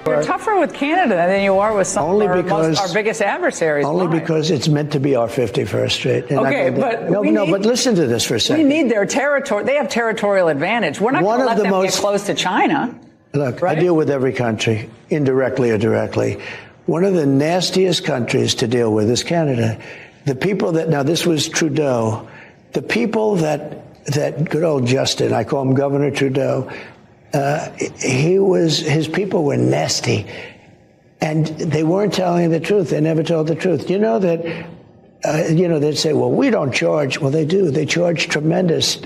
You're tougher with Canada than you are with some of our biggest adversaries. Only because it's meant to be our 51st state. And but listen to this for a second. We need their territory. They have territorial advantage. We're not going to let them get close to China. Look, right? I deal with every country, indirectly or directly. One of the nastiest countries to deal with is Canada. The people that, now this was Trudeau, the people that good old Justin, I call him Governor Trudeau, his people were nasty, and they weren't telling the truth. They never told the truth. You know that, they'd say, well, we don't charge. Well, they do. They charge tremendous.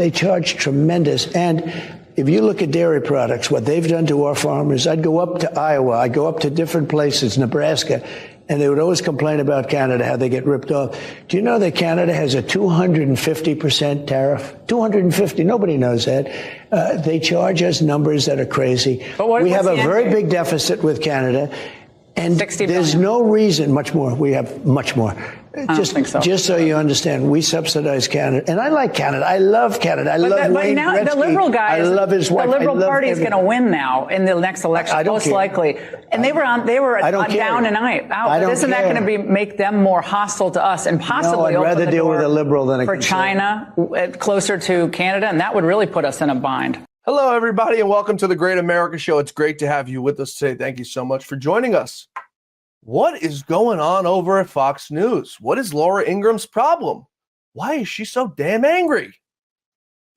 And if you look at dairy products, what they've done to our farmers, I'd go up to Iowa, I'd go up to different places, Nebraska, and they would always complain about Canada, how they get ripped off. Do you know that Canada has a 250% tariff? 250, nobody knows that. They charge us numbers that are crazy. We have a very big deficit with Canada, and there's no reason, much more, we have much more. Just so you understand, we subsidize Canada, and I like Canada. I love Canada. I love Wayne Gretzky. The Liberal guys, I love his wife. The Liberal Party is going to win now in the next election, most likely. And they were down and out. Isn't that going to make them more hostile to us and possibly I'd rather deal with a liberal than a for China, closer to Canada, and that would really put us in a bind. Hello, everybody, and welcome to the Great America Show. It's great to have you with us today. Thank you so much for joining us. What is going on over at Fox News? What is Laura Ingram's problem? Why is she so damn angry?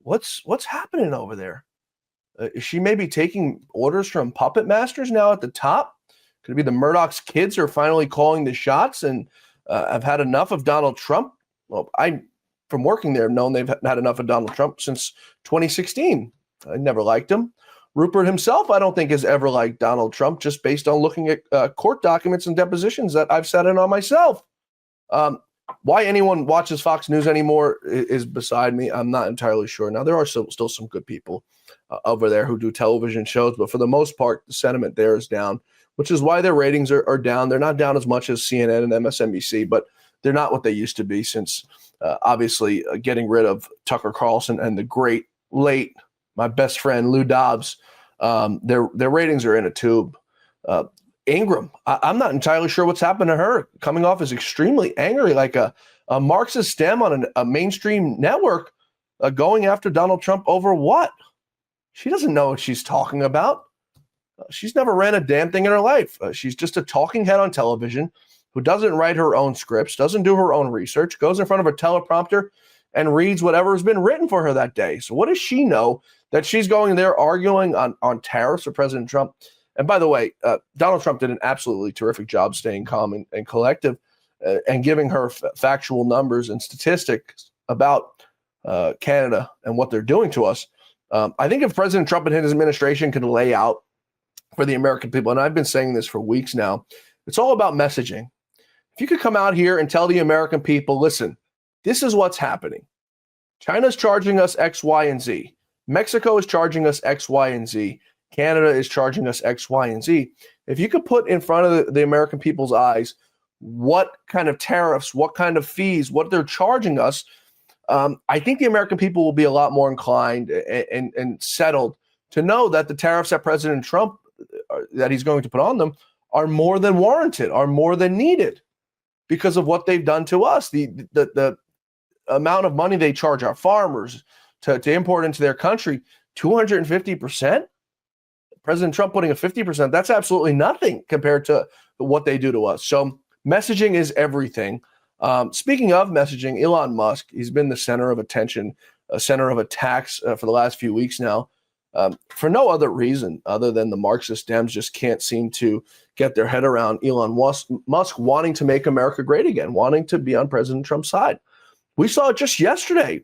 What's happening over there? Is she maybe taking orders from puppet masters now at the top? Could it be the Murdoch's kids are finally calling the shots and have had enough of Donald Trump? Well, from working there, have known they've had enough of Donald Trump since 2016. I never liked him. Rupert himself, I don't think, has ever liked Donald Trump, just based on looking at court documents and depositions that I've sat in on myself. Why anyone watches Fox News anymore is beside me. I'm not entirely sure. Now, there are still some good people over there who do television shows, but for the most part, the sentiment there is down, which is why their ratings are down. They're not down as much as CNN and MSNBC, but they're not what they used to be since, obviously, getting rid of Tucker Carlson and the great late my best friend, Lou Dobbs, their ratings are in a tube. Ingram, I'm not entirely sure what's happened to her, coming off as extremely angry, like a Marxist stem on a mainstream network, going after Donald Trump over what? She doesn't know what she's talking about. She's never ran a damn thing in her life. She's just a talking head on television who doesn't write her own scripts, doesn't do her own research, goes in front of a teleprompter and reads whatever has been written for her that day. So what does she know that she's going there arguing on tariffs with President Trump? And by the way, Donald Trump did an absolutely terrific job staying calm and collective and giving her factual numbers and statistics about Canada and what they're doing to us. I think if President Trump and his administration could lay out for the American people, and I've been saying this for weeks now, it's all about messaging. If you could come out here and tell the American people, listen, this is what's happening. China's charging us X, Y, and Z. Mexico is charging us X, Y, and Z. Canada is charging us X, Y, and Z. If you could put in front of the American people's eyes what kind of tariffs, what kind of fees, what they're charging us, I think the American people will be a lot more inclined and settled to know that the tariffs that President Trump, that he's going to put on them, are more than warranted, are more than needed because of what they've done to us. The amount of money they charge our farmers to import into their country, 250%. President Trump putting a 50%, that's absolutely nothing compared to what they do to us. So messaging is everything. Speaking of messaging, Elon Musk, he's been the center of attention, a center of attacks for the last few weeks now, for no other reason other than the Marxist Dems just can't seem to get their head around Elon Musk wanting to make America great again, wanting to be on President Trump's side. We saw it just yesterday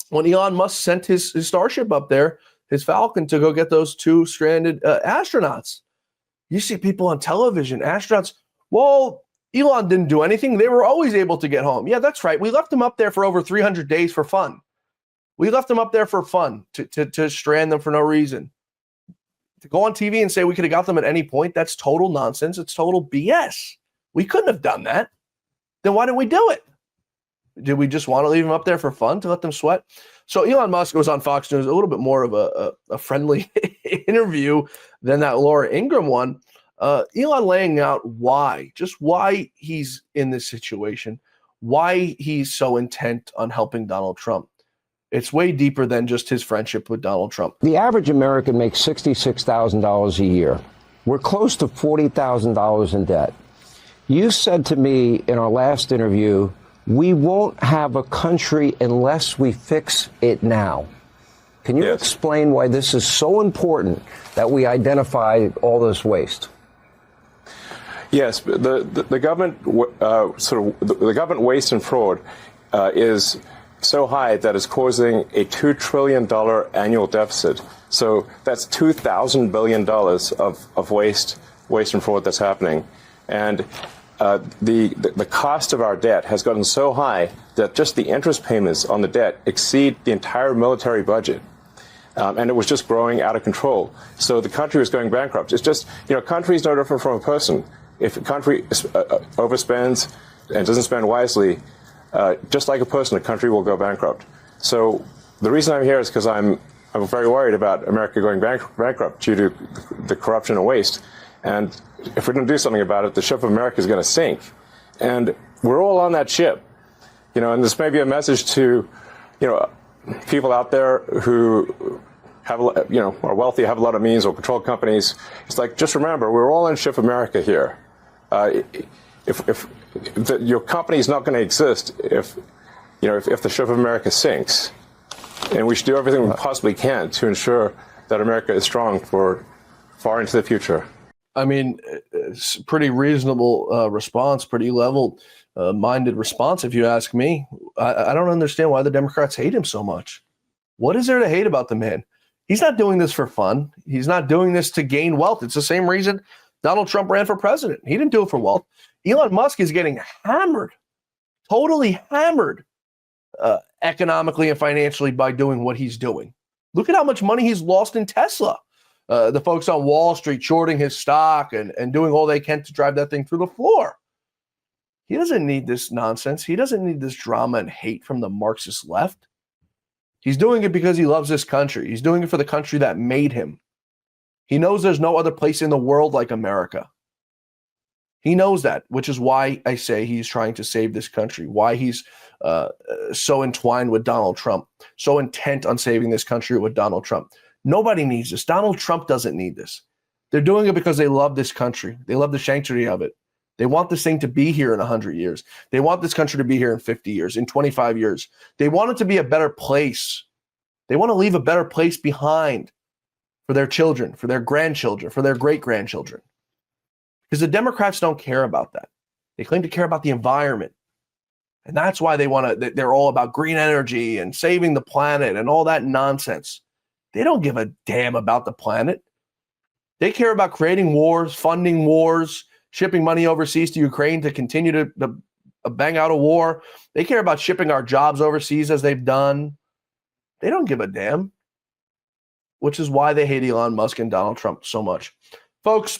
when Elon Musk sent his Starship up there, his Falcon, to go get those two stranded astronauts. You see people on television, astronauts, well, Elon didn't do anything. They were always able to get home. Yeah, that's right. We left them up there for over 300 days for fun. We left them up there for fun, to strand them for no reason. To go on TV and say we could have got them at any point, that's total nonsense. It's total BS. We couldn't have done that. Then why didn't we do it? Did we just want to leave him up there for fun to let them sweat? So Elon Musk was on Fox News, a little bit more of a friendly interview than that Laura Ingraham one. Elon laying out why he's in this situation, why he's so intent on helping Donald Trump. It's way deeper than just his friendship with Donald Trump. The average American makes $66,000 a year. We're close to $40,000 in debt. You said to me in our last interview, we won't have a country unless we fix it now. Can you explain why this is so important that we identify all this waste? Yes, the government the government waste and fraud is so high that it's causing a $2 trillion annual deficit. So that's $2,000 billion of waste and fraud that's happening. And the cost of our debt has gotten so high that just the interest payments on the debt exceed the entire military budget. And it was just growing out of control. So the country was going bankrupt. It's just, a country is no different from a person. If a country overspends and doesn't spend wisely, just like a person, a country will go bankrupt. So the reason I'm here is because I'm very worried about America going bankrupt due to the corruption and waste. And if we don't do something about it, the ship of America is going to sink. And we're all on that ship. And this may be a message to, people out there who have, are wealthy, have a lot of means, or control companies. It's like, just remember, we're all in ship America here. If your company is not going to exist if the ship of America sinks, and we should do everything we possibly can to ensure that America is strong for far into the future. I mean, it's a pretty reasonable response, pretty level-minded response, if you ask me. I don't understand why the Democrats hate him so much. What is there to hate about the man? He's not doing this for fun. He's not doing this to gain wealth. It's the same reason Donald Trump ran for president. He didn't do it for wealth. Elon Musk is getting hammered, totally hammered economically and financially by doing what he's doing. Look at how much money he's lost in Tesla. The folks on Wall Street shorting his stock and doing all they can to drive that thing through the floor. He doesn't need this nonsense. He doesn't need this drama and hate from the Marxist left. He's doing it because he loves this country. He's doing it for the country that made him. He knows there's no other place in the world like America. He knows that, which is why I say he's trying to save this country, why he's so entwined with Donald Trump, so intent on saving this country with Donald Trump. Nobody needs this. Donald Trump doesn't need this. They're doing it because they love this country. They love the sanctity of it. They want this thing to be here in 100 years. They want this country to be here in 50 years, in 25 years. They want it to be a better place. They want to leave a better place behind for their children, for their grandchildren, for their great-grandchildren. Because the Democrats don't care about that. They claim to care about the environment. And that's why they're all about green energy and saving the planet and all that nonsense. They don't give a damn about the planet. They care about creating wars, funding wars, shipping money overseas to Ukraine to continue to bang out a war. They care about shipping our jobs overseas as they've done. They don't give a damn, which is why they hate Elon Musk and Donald Trump so much. Folks,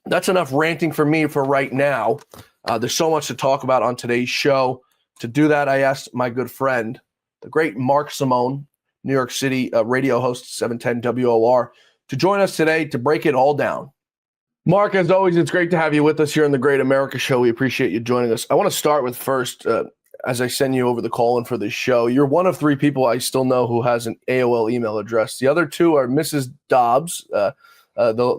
that's enough ranting for me for right now. There's so much to talk about on today's show. To do that, I asked my good friend, the great Mark Simone, New York City radio host, 710 WOR, to join us today to break it all down. Mark, as always, it's great to have you with us here on the Great America Show. We appreciate you joining us. I want to start with first, as I send you over the call-in for this show, you're one of three people I still know who has an AOL email address. The other two are Mrs. Dobbs, the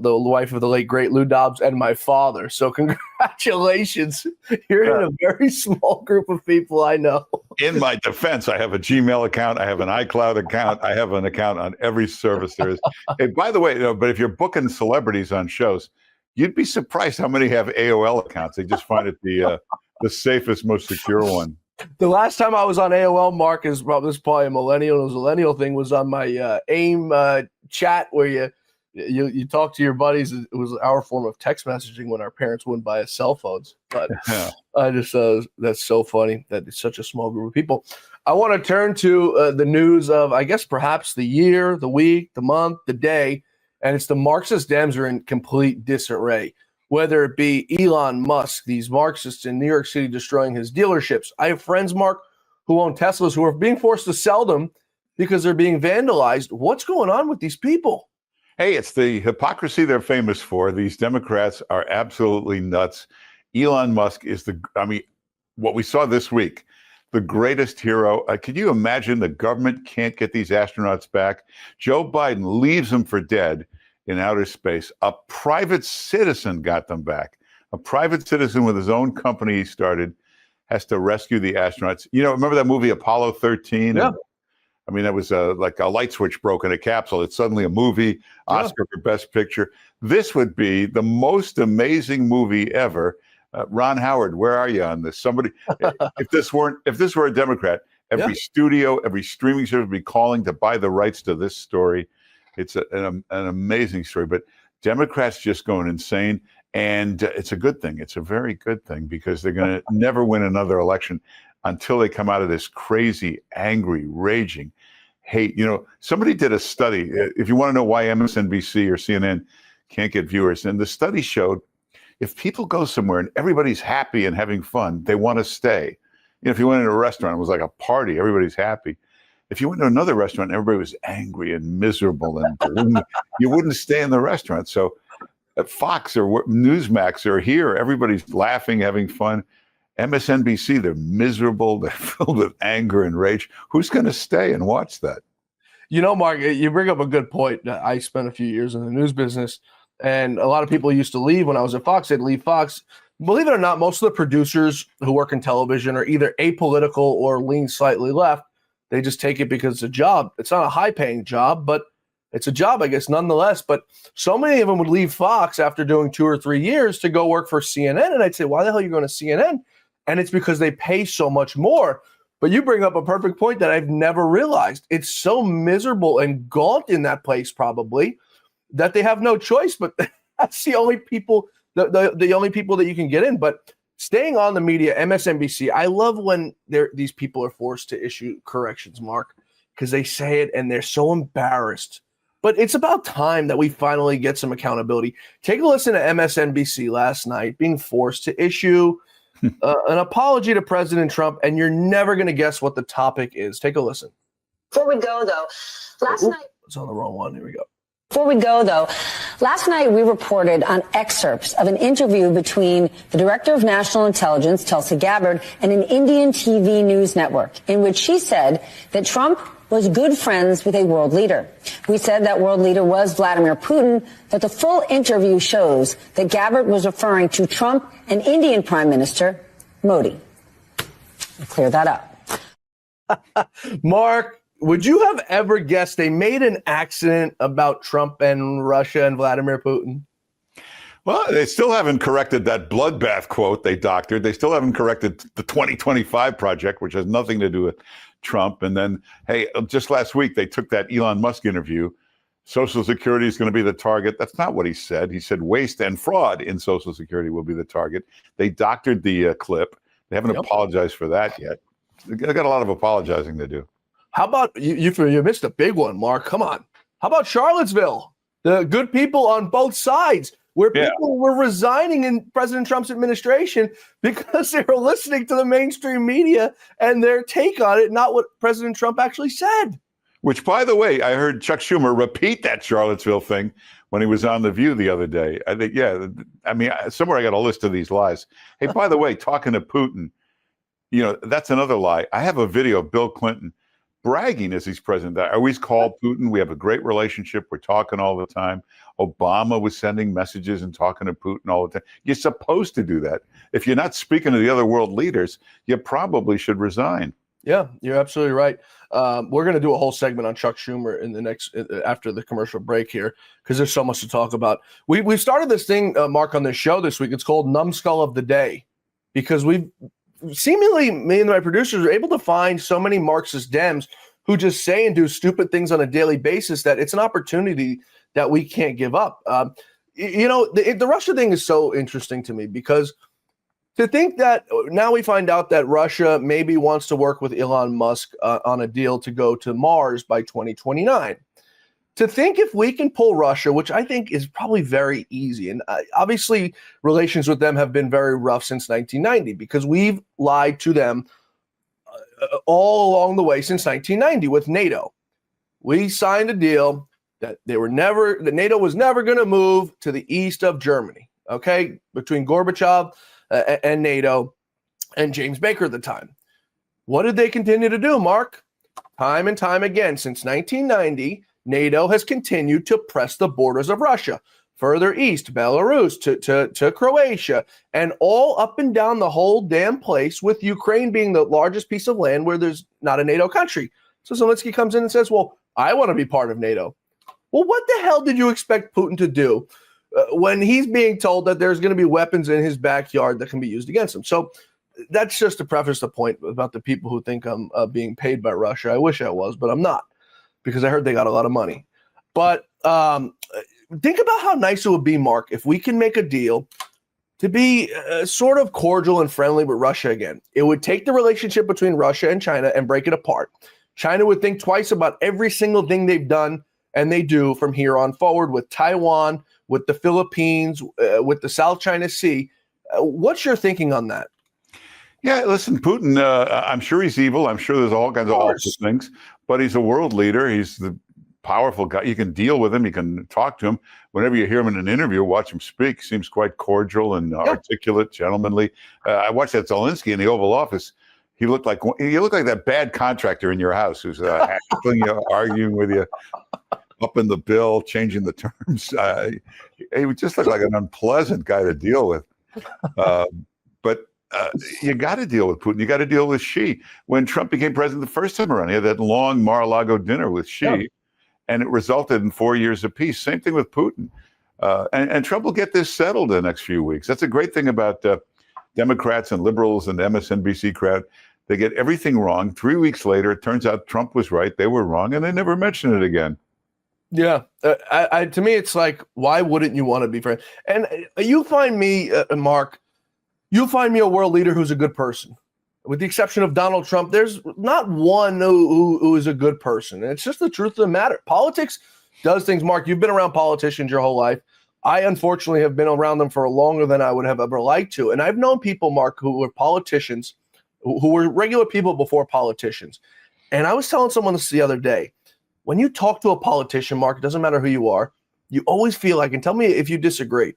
wife of the late, great Lou Dobbs, and my father. So congratulations. You're in a very small group of people I know. In my defense, I have a Gmail account. I have an iCloud account. I have an account on every service there is. And by the way, but if you're booking celebrities on shows, you'd be surprised how many have AOL accounts. They just find it the safest, most secure one. The last time I was on AOL, Mark, this is probably a millennial thing, was on my AIM chat where you talk to your buddies. It was our form of text messaging when our parents wouldn't buy us cell phones. But yeah. I just that's so funny that it's such a small group of people. I want to turn to the news of, I guess, perhaps the year, the week, the month, the day, and it's the Marxist Dems are in complete disarray. Whether it be Elon Musk, these Marxists in New York City destroying his dealerships. I have friends, Mark, who own Teslas who are being forced to sell them because they're being vandalized. What's going on with these people? Hey, it's the hypocrisy they're famous for. These Democrats are absolutely nuts. Elon Musk is what we saw this week, the greatest hero. Can you imagine the government can't get these astronauts back? Joe Biden leaves them for dead in outer space. A private citizen got them back. A private citizen with his own company he started has to rescue the astronauts. Remember that movie Apollo 13? Yeah. That was like a light switch broke in a capsule. It's suddenly a movie, Oscar for Best Picture. This would be the most amazing movie ever. Ron Howard, where are you on this? Somebody, if this were a Democrat, every studio, every streaming service would be calling to buy the rights to this story. It's an amazing story, but Democrats just going insane. And it's a good thing. It's a very good thing because they're going to never win another election until they come out of this crazy, angry, raging hate. Somebody did a study. If you want to know why MSNBC or CNN can't get viewers, and the study showed if people go somewhere and everybody's happy and having fun, they want to stay. If you went into a restaurant, it was like a party, everybody's happy. If you went to another restaurant, everybody was angry and miserable and gloomy, you wouldn't stay in the restaurant. So at Fox or Newsmax are here, everybody's laughing, having fun. MSNBC, they're miserable, they're filled with anger and rage. Who's going to stay and watch that? Mark, you bring up a good point. I spent a few years in the news business, and a lot of people used to leave when I was at Fox. They'd leave Fox. Believe it or not, most of the producers who work in television are either apolitical or lean slightly left. They just take it because it's a job. It's not a high-paying job, but it's a job, I guess, nonetheless. But so many of them would leave Fox after doing 2 or 3 years to go work for CNN. And I'd say, why the hell are you going to CNN? And it's because they pay so much more. But you bring up a perfect point that I've never realized. It's so miserable and gaunt in that place probably that they have no choice. But that's the only people, the only people that you can get in. But staying on the media, MSNBC, I love when these people are forced to issue corrections, Mark, because they say it and they're so embarrassed. But it's about time that we finally get some accountability. Take a listen to MSNBC last night being forced to issue an apology to President Trump, and you're never going to guess what the topic is. Take a listen. Before we go, though, last night... It's on the wrong one. Here we go. Before we go, though, last night we reported on excerpts of an interview between the Director of National Intelligence, Tulsi Gabbard, and an Indian TV news network, in which she said that Trump was good friends with a world leader. We said that world leader was Vladimir Putin, but the full interview shows that Gabbard was referring to Trump and Indian Prime Minister Modi. I'll clear that up. Mark, would you have ever guessed they made an accident about Trump and Russia and Vladimir Putin? Well, they still haven't corrected that bloodbath quote they doctored. They still haven't corrected the 2025 project, which has nothing to do with Trump. And then, hey, just last week, they took that Elon Musk interview. Social Security is going to be the target. That's not what he said. He said waste and fraud in Social Security will be the target. They doctored the clip. They haven't apologized for that yet. They've got a lot of apologizing to do. How about you missed a big one, Mark. Come on. How about Charlottesville? The good people on both sides, where people were resigning in President Trump's administration because they were listening to the mainstream media and their take on it, not what President Trump actually said. Which, by the way, I heard Chuck Schumer repeat that Charlottesville thing when he was on The View the other day. I think, somewhere I got a list of these lies. Hey, by the way, talking to Putin, that's another lie. I have a video of Bill Clinton bragging as he's president. I always call Putin. We have a great relationship. We're talking all the time. Obama was sending messages and talking to Putin all the time. You're supposed to do that. If you're not speaking to the other world leaders, you probably should resign. Yeah, you're absolutely right. We're going to do a whole segment on Chuck Schumer in the next after the commercial break here because there's so much to talk about. We started this thing, Mark, on this show this week. It's called Numbskull of the Day because we've seemingly, me and my producers are able to find so many Marxist Dems who just say and do stupid things on a daily basis that it's an opportunity that we can't give up. The Russia thing is so interesting to me because to think that now we find out that Russia maybe wants to work with Elon Musk on a deal to go to Mars by 2029. To think if we can pull Russia, which I think is probably very easy, and obviously relations with them have been very rough since 1990 because we've lied to them all along the way since 1990 with NATO. We signed a deal that NATO was never going to move to the east of Germany, okay, between Gorbachev and NATO and James Baker at the time. What did they continue to do, Mark? Time and time again, since 1990, NATO has continued to press the borders of Russia, further east, Belarus, to Croatia, and all up and down the whole damn place, with Ukraine being the largest piece of land where there's not a NATO country. So Zelensky comes in and says, well, I want to be part of NATO. Well, what the hell did you expect Putin to do when he's being told that there's going to be weapons in his backyard that can be used against him? So that's just to preface the point about the people who think I'm being paid by Russia. I wish I was, but I'm not, because I heard they got a lot of money. But think about how nice it would be, Mark, if we can make a deal to be sort of cordial and friendly with Russia again. It would take the relationship between Russia and China and break it apart. China would think twice about every single thing they've done and they do from here on forward, with Taiwan, with the Philippines, with the South China Sea. What's your thinking on that? Yeah, listen, Putin, I'm sure he's evil. I'm sure there's all kinds of awful things, but he's a world leader. He's the powerful guy. You can deal with him. You can talk to him. Whenever you hear him in an interview, watch him speak. Seems quite cordial and articulate, gentlemanly. I watched that Zelensky in the Oval Office. He looked like that bad contractor in your house who's haggling you, arguing with you, upping the bill, changing the terms. He would just look like an unpleasant guy to deal with. But you got to deal with Putin. You got to deal with Xi. When Trump became president the first time around, he had that long Mar-a-Lago dinner with Xi, and it resulted in 4 years of peace. Same thing with Putin. And Trump will get this settled in the next few weeks. That's a great thing about Democrats and liberals and the MSNBC crowd. They get everything wrong. 3 weeks later, it turns out Trump was right. They were wrong, and they never mention it again. Yeah. To me, it's like, why wouldn't you want to be friends? And you find me, Mark, you find me a world leader who's a good person. With the exception of Donald Trump, there's not one who is a good person. And it's just the truth of the matter. Politics does things. Mark, you've been around politicians your whole life. I, unfortunately, have been around them for longer than I would have ever liked to. And I've known people, Mark, who were politicians, who were regular people before politicians. And I was telling someone this the other day. When you talk to a politician, Mark, it doesn't matter who you are, you always feel like, and tell me if you disagree,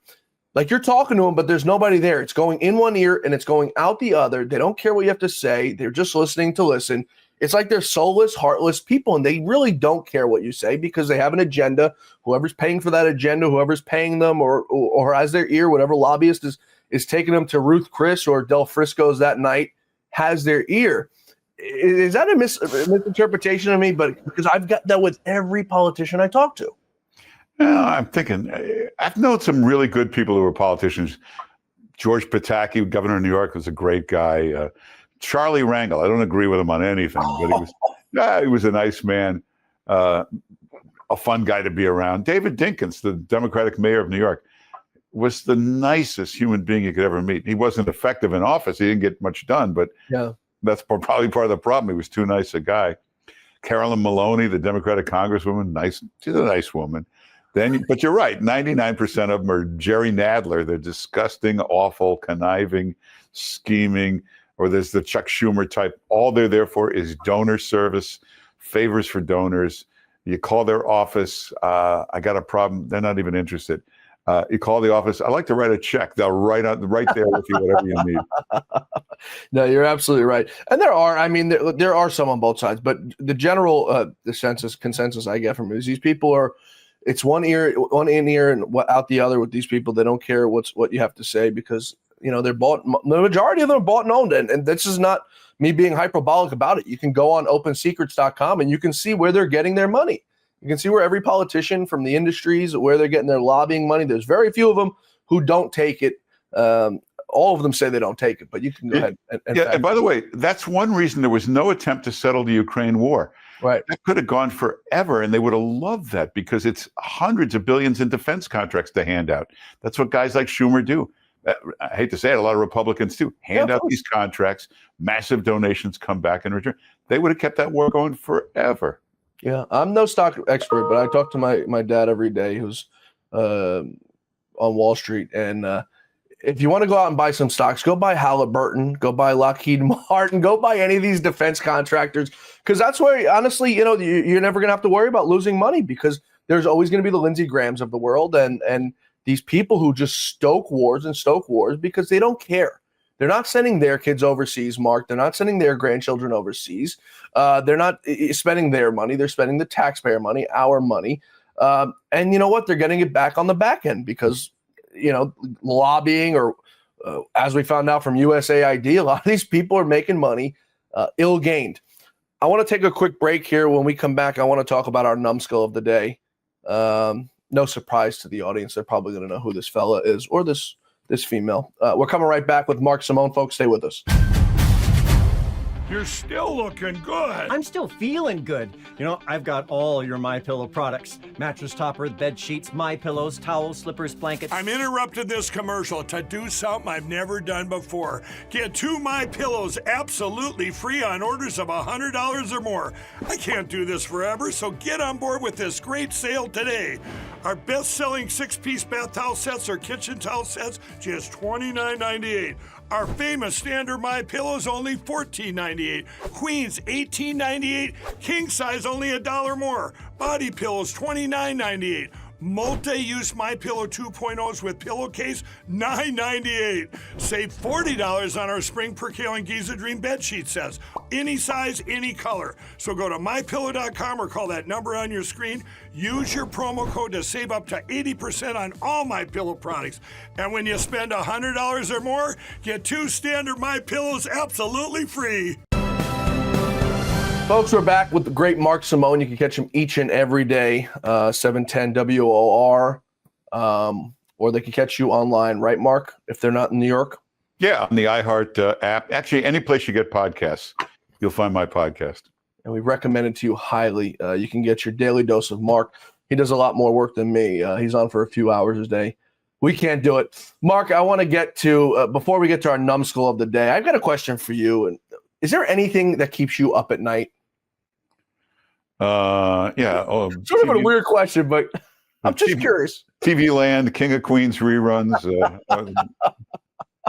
like you're talking to them, but there's nobody there. It's going in one ear and it's going out the other. They don't care what you have to say. They're just listening to listen. It's like they're soulless, heartless people, and they really don't care what you say because they have an agenda. Whoever's paying for that agenda, whoever's paying them or has their ear, whatever lobbyist is taking them to Ruth Chris or Del Frisco's that night, has their ear. Is that a misinterpretation of me? But because I've got that with every politician I talk to. I'm thinking, I've known some really good people who were politicians. George Pataki, governor of New York, was a great guy. Charlie Rangel, I don't agree with him on anything, but he was a nice man, a fun guy to be around. David Dinkins, the Democratic mayor of New York, was the nicest human being you could ever meet. He wasn't effective in office. He didn't get much done, but that's probably part of the problem. He was too nice a guy. Carolyn Maloney, the Democratic congresswoman, nice. She's a nice woman. But you're right, 99% of them are Jerry Nadler. They're disgusting, awful, conniving, scheming, or there's the Chuck Schumer type. All they're there for is donor service, favors for donors. You call their office, I got a problem. They're not even interested. You call the office, I'd like to write a check. They'll write there with you whatever you need. No, you're absolutely right. And there are some on both sides, but the general consensus I get from is these people are, it's one in ear and out the other with these people. They don't care what you have to say because, they're bought. The majority of them are bought and owned. And this is not me being hyperbolic about it. You can go on opensecrets.com and you can see where they're getting their money. You can see where every politician from the industries, where they're getting their lobbying money. There's very few of them who don't take it. All of them say they don't take it, but you can go ahead. And by the way, that's one reason there was no attempt to settle the Ukraine war. Right. That could have gone forever, and they would have loved that because it's hundreds of billions in defense contracts to hand out. That's what guys like Schumer do. I hate to say it, a lot of Republicans do. Hand out these contracts, massive donations come back in return. They would have kept that war going forever. Yeah, I'm no stock expert, but I talk to my dad every day who's on Wall Street, and if you want to go out and buy some stocks, go buy Halliburton, go buy Lockheed Martin, go buy any of these defense contractors, because that's where, honestly, you're never going to have to worry about losing money, because there's always going to be the Lindsey Grahams of the world and these people who just stoke wars because they don't care. They're not sending their kids overseas, Mark. They're not sending their grandchildren overseas. They're not spending their money. They're spending the taxpayer money, our money. And you know what? They're getting it back on the back end because, lobbying or as we found out from USAID, a lot of these people are making money ill-gained. I want to take a quick break here. When we come back, I want to talk about our numbskull of the day. No surprise to the audience. They're probably going to know who this fella is or this female. We're coming right back with Mark Simone, folks. Stay with us. You're still looking good. I'm still feeling good. I've got all your MyPillow products. Mattress topper, bed sheets, MyPillows, towels, slippers, blankets. I'm interrupting this commercial to do something I've never done before. Get 2 MyPillows absolutely free on orders of $100 or more. I can't do this forever, so get on board with this great sale today. Our best-selling 6-piece bath towel sets or kitchen towel sets, just $29.98. Our famous standard MyPillows only $14.98. Queens $18.98. King size only $1 more. Body pillows $29.98. Multi-use MyPillow 2.0s with pillowcase $9.98. Save $40 on our spring percale and Giza Dream bed sheet sets. Any size, any color. So go to MyPillow.com or call that number on your screen. Use your promo code to save up to 80% on all MyPillow products. And when you spend $100 or more, get 2 standard MyPillows absolutely free. Folks, we're back with the great Mark Simone. You can catch him each and every day, 710 WOR, or they can catch you online, right, Mark, if they're not in New York? Yeah, on the iHeart app. Actually, any place you get podcasts, you'll find my podcast. And we recommend it to you highly. You can get your daily dose of Mark. He does a lot more work than me. He's on for a few hours a day. We can't do it. Mark, I want to get to, before we get to our numbskull of the day, I've got a question for you. And is there anything that keeps you up at night? Yeah. Sort of a weird question, but I'm just curious. TV Land, King of Queens reruns.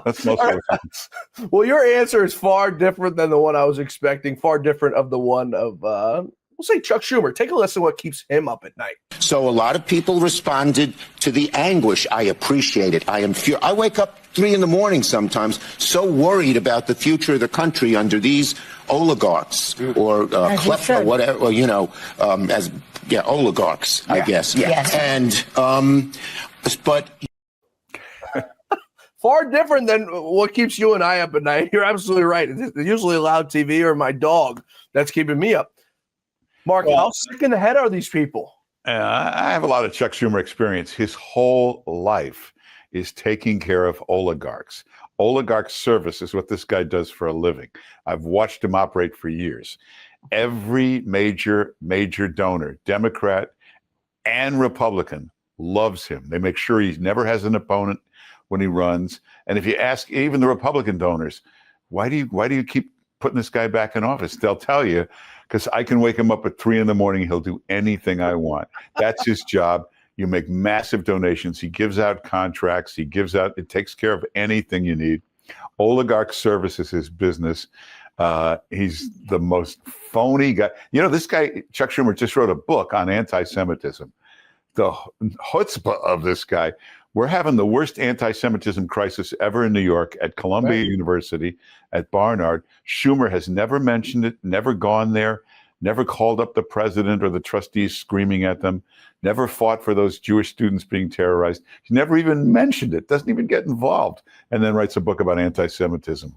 That's most of it. Well, your answer is far different than the one I was expecting. Far different of the one of, we'll say Chuck Schumer. Take a listen to what keeps him up at night. So a lot of people responded to the anguish. I appreciate it. I wake up 3 a.m. sometimes, so worried about the future of the country under these oligarchs or klepto, whatever, or, oligarchs, yeah. I guess. Yes. And, but. Far different than what keeps you and I up at night. You're absolutely right. It's usually loud TV or my dog that's keeping me up. Mark, how sick in the head are these people? I have a lot of Chuck Schumer experience. His whole life is taking care of oligarchs. Oligarch service is what this guy does for a living. I've watched him operate for years. Every major donor, Democrat and Republican, loves him. They make sure he never has an opponent when he runs. And if you ask even the Republican donors, why do you keep putting this guy back in office? They'll tell you, because I can wake him up at 3 a.m. He'll do anything I want. That's his job. You make massive donations. He gives out contracts. It takes care of anything you need. Oligarch service is his business. He's the most phony guy. This guy, Chuck Schumer, just wrote a book on anti-Semitism. The chutzpah of this guy. We're having the worst anti-Semitism crisis ever in New York at Columbia University, at Barnard. Schumer has never mentioned it, never gone there, never called up the president or the trustees screaming at them, never fought for those Jewish students being terrorized. He never even mentioned it, doesn't even get involved, and then writes a book about anti-Semitism.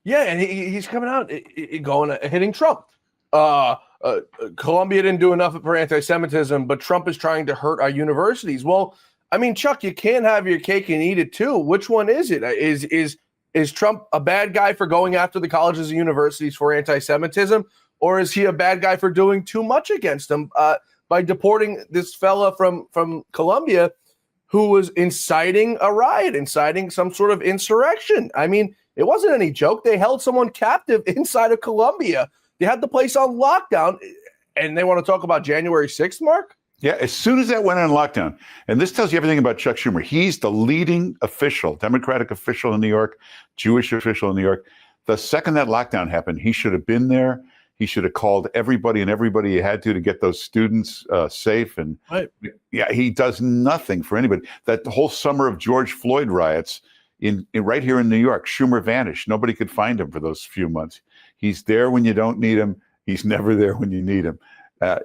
Yeah, and he's coming out hitting Trump. Columbia didn't do enough for anti-Semitism, but Trump is trying to hurt our universities. Well, I mean, Chuck, you can't have your cake and eat it too. Which one is it? Is Trump a bad guy for going after the colleges and universities for anti-Semitism, or is he a bad guy for doing too much against them by deporting this fella from Columbia who was inciting a riot, inciting some sort of insurrection? I mean, it wasn't any joke. They held someone captive inside of Columbia. They had the place on lockdown, and they want to talk about January 6th, Mark? Yeah, as soon as that went on lockdown, and this tells you everything about Chuck Schumer. He's the leading official, Democratic official in New York, Jewish official in New York. The second that lockdown happened, he should have been there. He should have called everybody he had to get those students safe. And yeah, he does nothing for anybody. That whole summer of George Floyd riots in right here in New York, Schumer vanished. Nobody could find him for those few months. He's there when you don't need him. He's never there when you need him.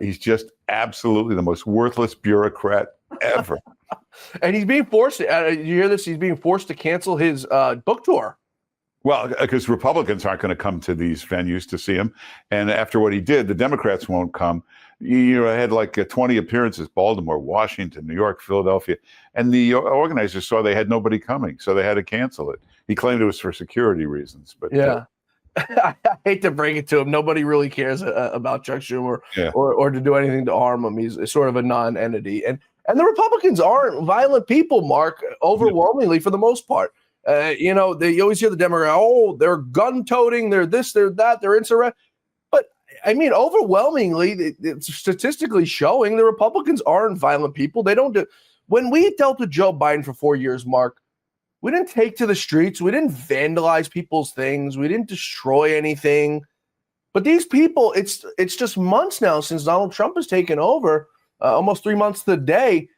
He's just absolutely the most worthless bureaucrat ever. And he's being forced to, you hear this? He's being forced to cancel his book tour. Well, because Republicans aren't going to come to these venues to see him. And after what he did, the Democrats won't come. I had like 20 appearances, Baltimore, Washington, New York, Philadelphia. And the organizers saw they had nobody coming, so they had to cancel it. He claimed it was for security reasons. But yeah. I hate to break it to him. Nobody really cares about Chuck Schumer or to do anything to harm him. He's sort of a non-entity. And the Republicans aren't violent people, Mark, overwhelmingly for the most part. You always hear the Democrats, they're gun-toting, they're this, they're that, they're insurrect. But, I mean, overwhelmingly, it's statistically showing the Republicans aren't violent people. They don't do – when we dealt with Joe Biden for 4 years, Mark, we didn't take to the streets. We didn't vandalize people's things. We didn't destroy anything. But these people, it's just months now since Donald Trump has taken over, almost 3 months to the day,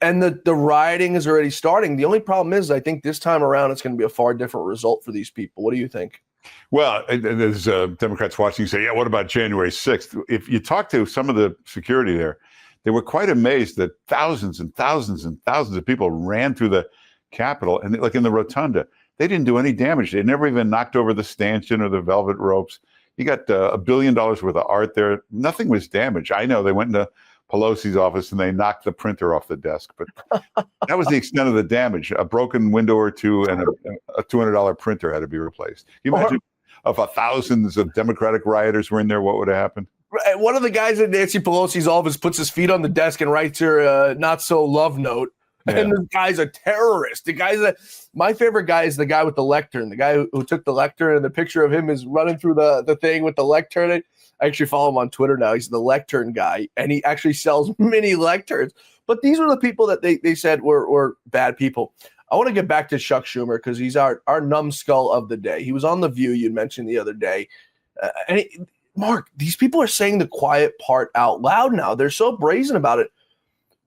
and the rioting is already starting. The only problem is I think this time around it's going to be a far different result for these people. What do you think? Well, there's Democrats watching say, yeah, what about January 6th? If you talk to some of the security there, they were quite amazed that thousands and thousands and thousands of people ran through the Capitol, and like in the rotunda, they didn't do any damage. They never even knocked over the stanchion or the velvet ropes. You got $1 billion worth of art there. Nothing was damaged. I know they went into Pelosi's office and they knocked the printer off the desk, but that was the extent of the damage. A broken window or two and a $200 printer had to be replaced. Can you imagine if thousands of Democratic rioters were in there, what would have happened? One of the guys at Nancy Pelosi's office puts his feet on the desk and writes her a not-so-love note. Yeah. And this guy's a terrorist. My favorite guy is the guy with the lectern. The guy who took the lectern, and the picture of him is running through the thing with the lectern. I actually follow him on Twitter now. He's the lectern guy, and he actually sells mini lecterns. But these are the people that they said were bad people. I want to get back to Chuck Schumer because he's our numbskull of the day. He was on The View, you'd mentioned the other day. Mark, these people are saying the quiet part out loud now. They're so brazen about it.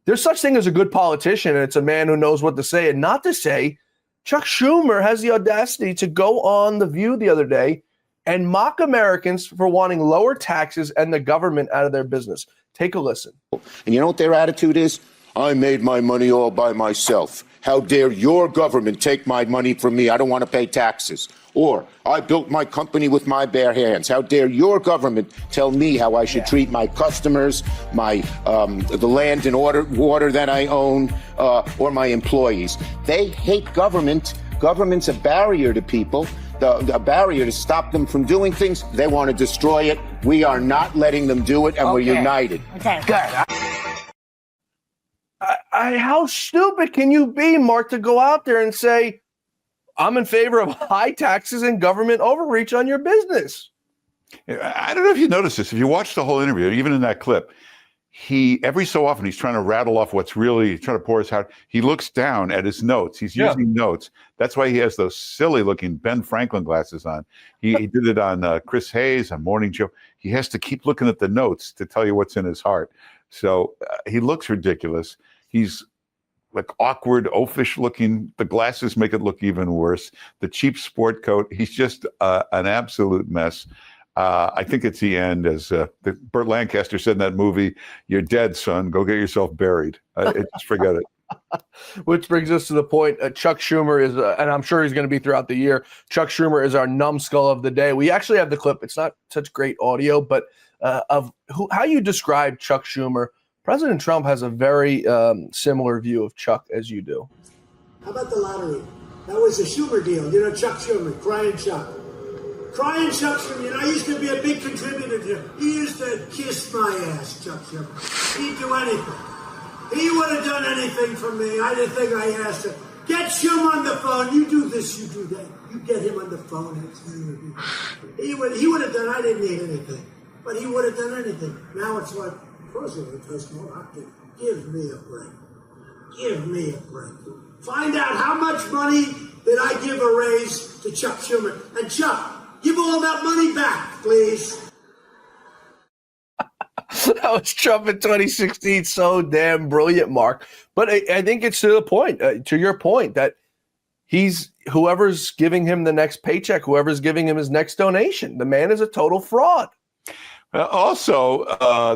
There's such thing as a good politician, and it's a man who knows what to say and not to say. Chuck Schumer has the audacity to go on The View the other day and mock Americans for wanting lower taxes and the government out of their business. Take a listen. And you know what their attitude is? I made my money all by myself. How dare your government take my money from me? I don't want to pay taxes. Or I built my company with my bare hands. How dare your government tell me how I should treat my customers, the land and water that I own, or my employees? They hate government. Government's a barrier to people, a barrier to stop them from doing things. They want to destroy it. We are not letting them do it, and we're united. Okay, good. How stupid can you be, Mark, to go out there and say, I'm in favor of high taxes and government overreach on your business? I don't know if you noticed this. If you watch the whole interview, even in that clip, he every so often he's trying to rattle off what's really trying to pour his heart. He looks down at his notes. He's using notes. That's why he has those silly looking Ben Franklin glasses on. He did it on Chris Hayes on Morning Joe. He has to keep looking at the notes to tell you what's in his heart. So he looks ridiculous. He's like awkward, oafish looking. The glasses make it look even worse. The cheap sport coat. He's just an absolute mess. I think it's the end, as Burt Lancaster said in that movie, "You're dead, son. Go get yourself buried." Just forget it. Which brings us to the point. Chuck Schumer is, and I'm sure he's going to be throughout the year, Chuck Schumer is our numbskull of the day. We actually have the clip. It's not such great audio, but of how you describe Chuck Schumer. President Trump has a very similar view of Chuck as you do. How about the lottery? That was a Schumer deal. You know, Chuck Schumer, crying Chuck. Crying Chuck Schumer, you know, I used to be a big contributor to him. He used to kiss my ass, Chuck Schumer. He'd do anything. He would have done anything for me. I didn't think I asked him. Get Schumer on the phone. You do this, you do that. You get him on the phone. He would have done, I didn't need anything. But he would have done anything. Now it's like, president has no acting. Give me a break. Give me a break. Find out how much money did I give a raise to Chuck Schumer. And Chuck, give all that money back, please. That was Trump in 2016. So damn brilliant, Mark. But I think it's to the point, to your point, that he's whoever's giving him the next paycheck, whoever's giving him his next donation. The man is a total fraud. Also,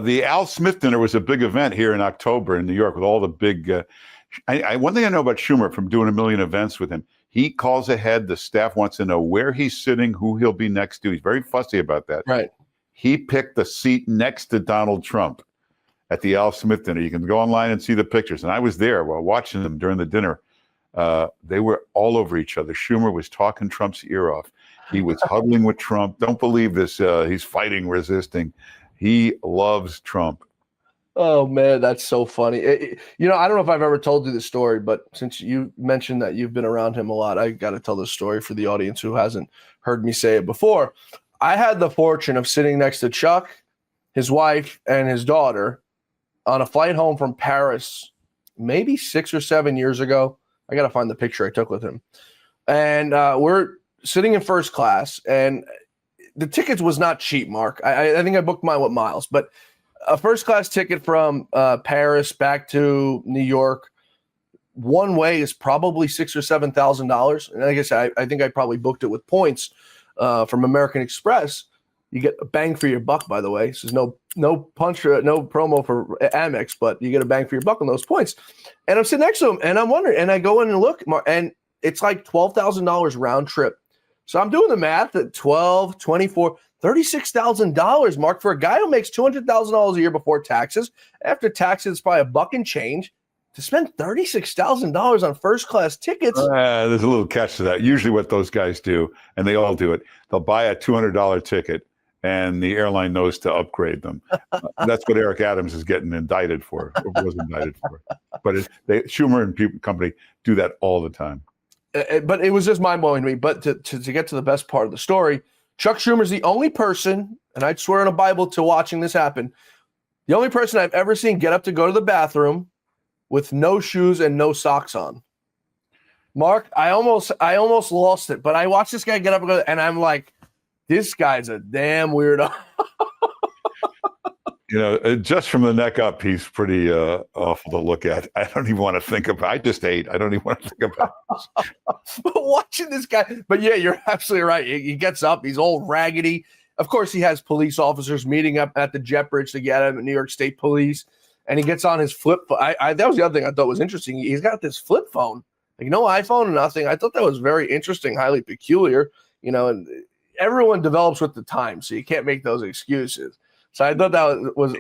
the Al Smith dinner was a big event here in October in New York with all the big. One thing I know about Schumer from doing a million events with him, he calls ahead. The staff wants to know where he's sitting, who he'll be next to. He's very fussy about that. Right. He picked the seat next to Donald Trump at the Al Smith dinner. You can go online and see the pictures. And I was there while watching them during the dinner. They were all over each other. Schumer was talking Trump's ear off. He was huddling with Trump. Don't believe this. He's fighting, resisting. He loves Trump. Oh, man, that's so funny. I don't know if I've ever told you this story, but since you mentioned that you've been around him a lot, I got to tell this story for the audience who hasn't heard me say it before. I had the fortune of sitting next to Chuck, his wife, and his daughter on a flight home from Paris maybe 6 or 7 years ago. I got to find the picture I took with him. And we're sitting in first class, and the tickets was not cheap, Mark. I think I booked mine with miles, but a first class ticket from Paris back to New York one way is probably $6,000 or $7,000. And like I said, I think I probably booked it with points from American Express. You get a bang for your buck, by the way. This is no promo for Amex, but you get a bang for your buck on those points. And I'm sitting next to him, and I'm wondering, and I go in and look, and it's like $12,000 round trip. So I'm doing the math at 12, 24, $36,000, Mark, for a guy who makes $200,000 a year before taxes. After taxes, it's probably a buck and change. To spend $36,000 on first-class tickets. There's a little catch to that. Usually what those guys do, and they all do it, they'll buy a $200 ticket, and the airline knows to upgrade them. That's what Eric Adams is getting indicted for, or was indicted for. But Schumer and company do that all the time. But it was just mind-blowing to me. But to get to the best part of the story, Chuck Schumer's the only person, and I'd swear on a Bible to watching this happen, the only person I've ever seen get up to go to the bathroom with no shoes and no socks on. Mark, I almost lost it, but I watched this guy get up and go, and I'm like, this guy's a damn weirdo. Just from the neck up, he's pretty awful to look at. I don't even want to think about it. I just ate. I don't even want to think about it. But watching this guy, but yeah, you're absolutely right. He gets up, he's all raggedy. Of course, he has police officers meeting up at the jet bridge to get him at New York State Police. And he gets on his flip phone. That was the other thing I thought was interesting. He's got this flip phone, like no iPhone, nothing. I thought that was very interesting, highly peculiar. And everyone develops with the time, so you can't make those excuses. So I thought that was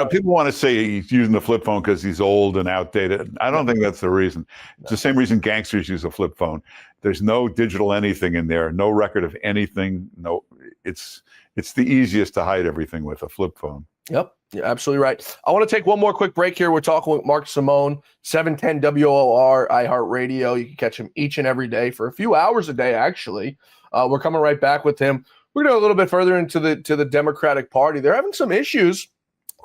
people want to say he's using the flip phone because he's old and outdated. I don't think that's the reason. It's the same reason gangsters use a flip phone. There's no digital anything in there, no record of anything. No, it's the easiest to hide everything with a flip phone. Yep, you're absolutely right. I want to take one more quick break here. We're talking with Mark Simone, 710 WOR, iHeartRadio. You can catch him each and every day for a few hours a day, actually. We're coming right back with him. We're going to go a little bit further into the Democratic Party. They're having some issues.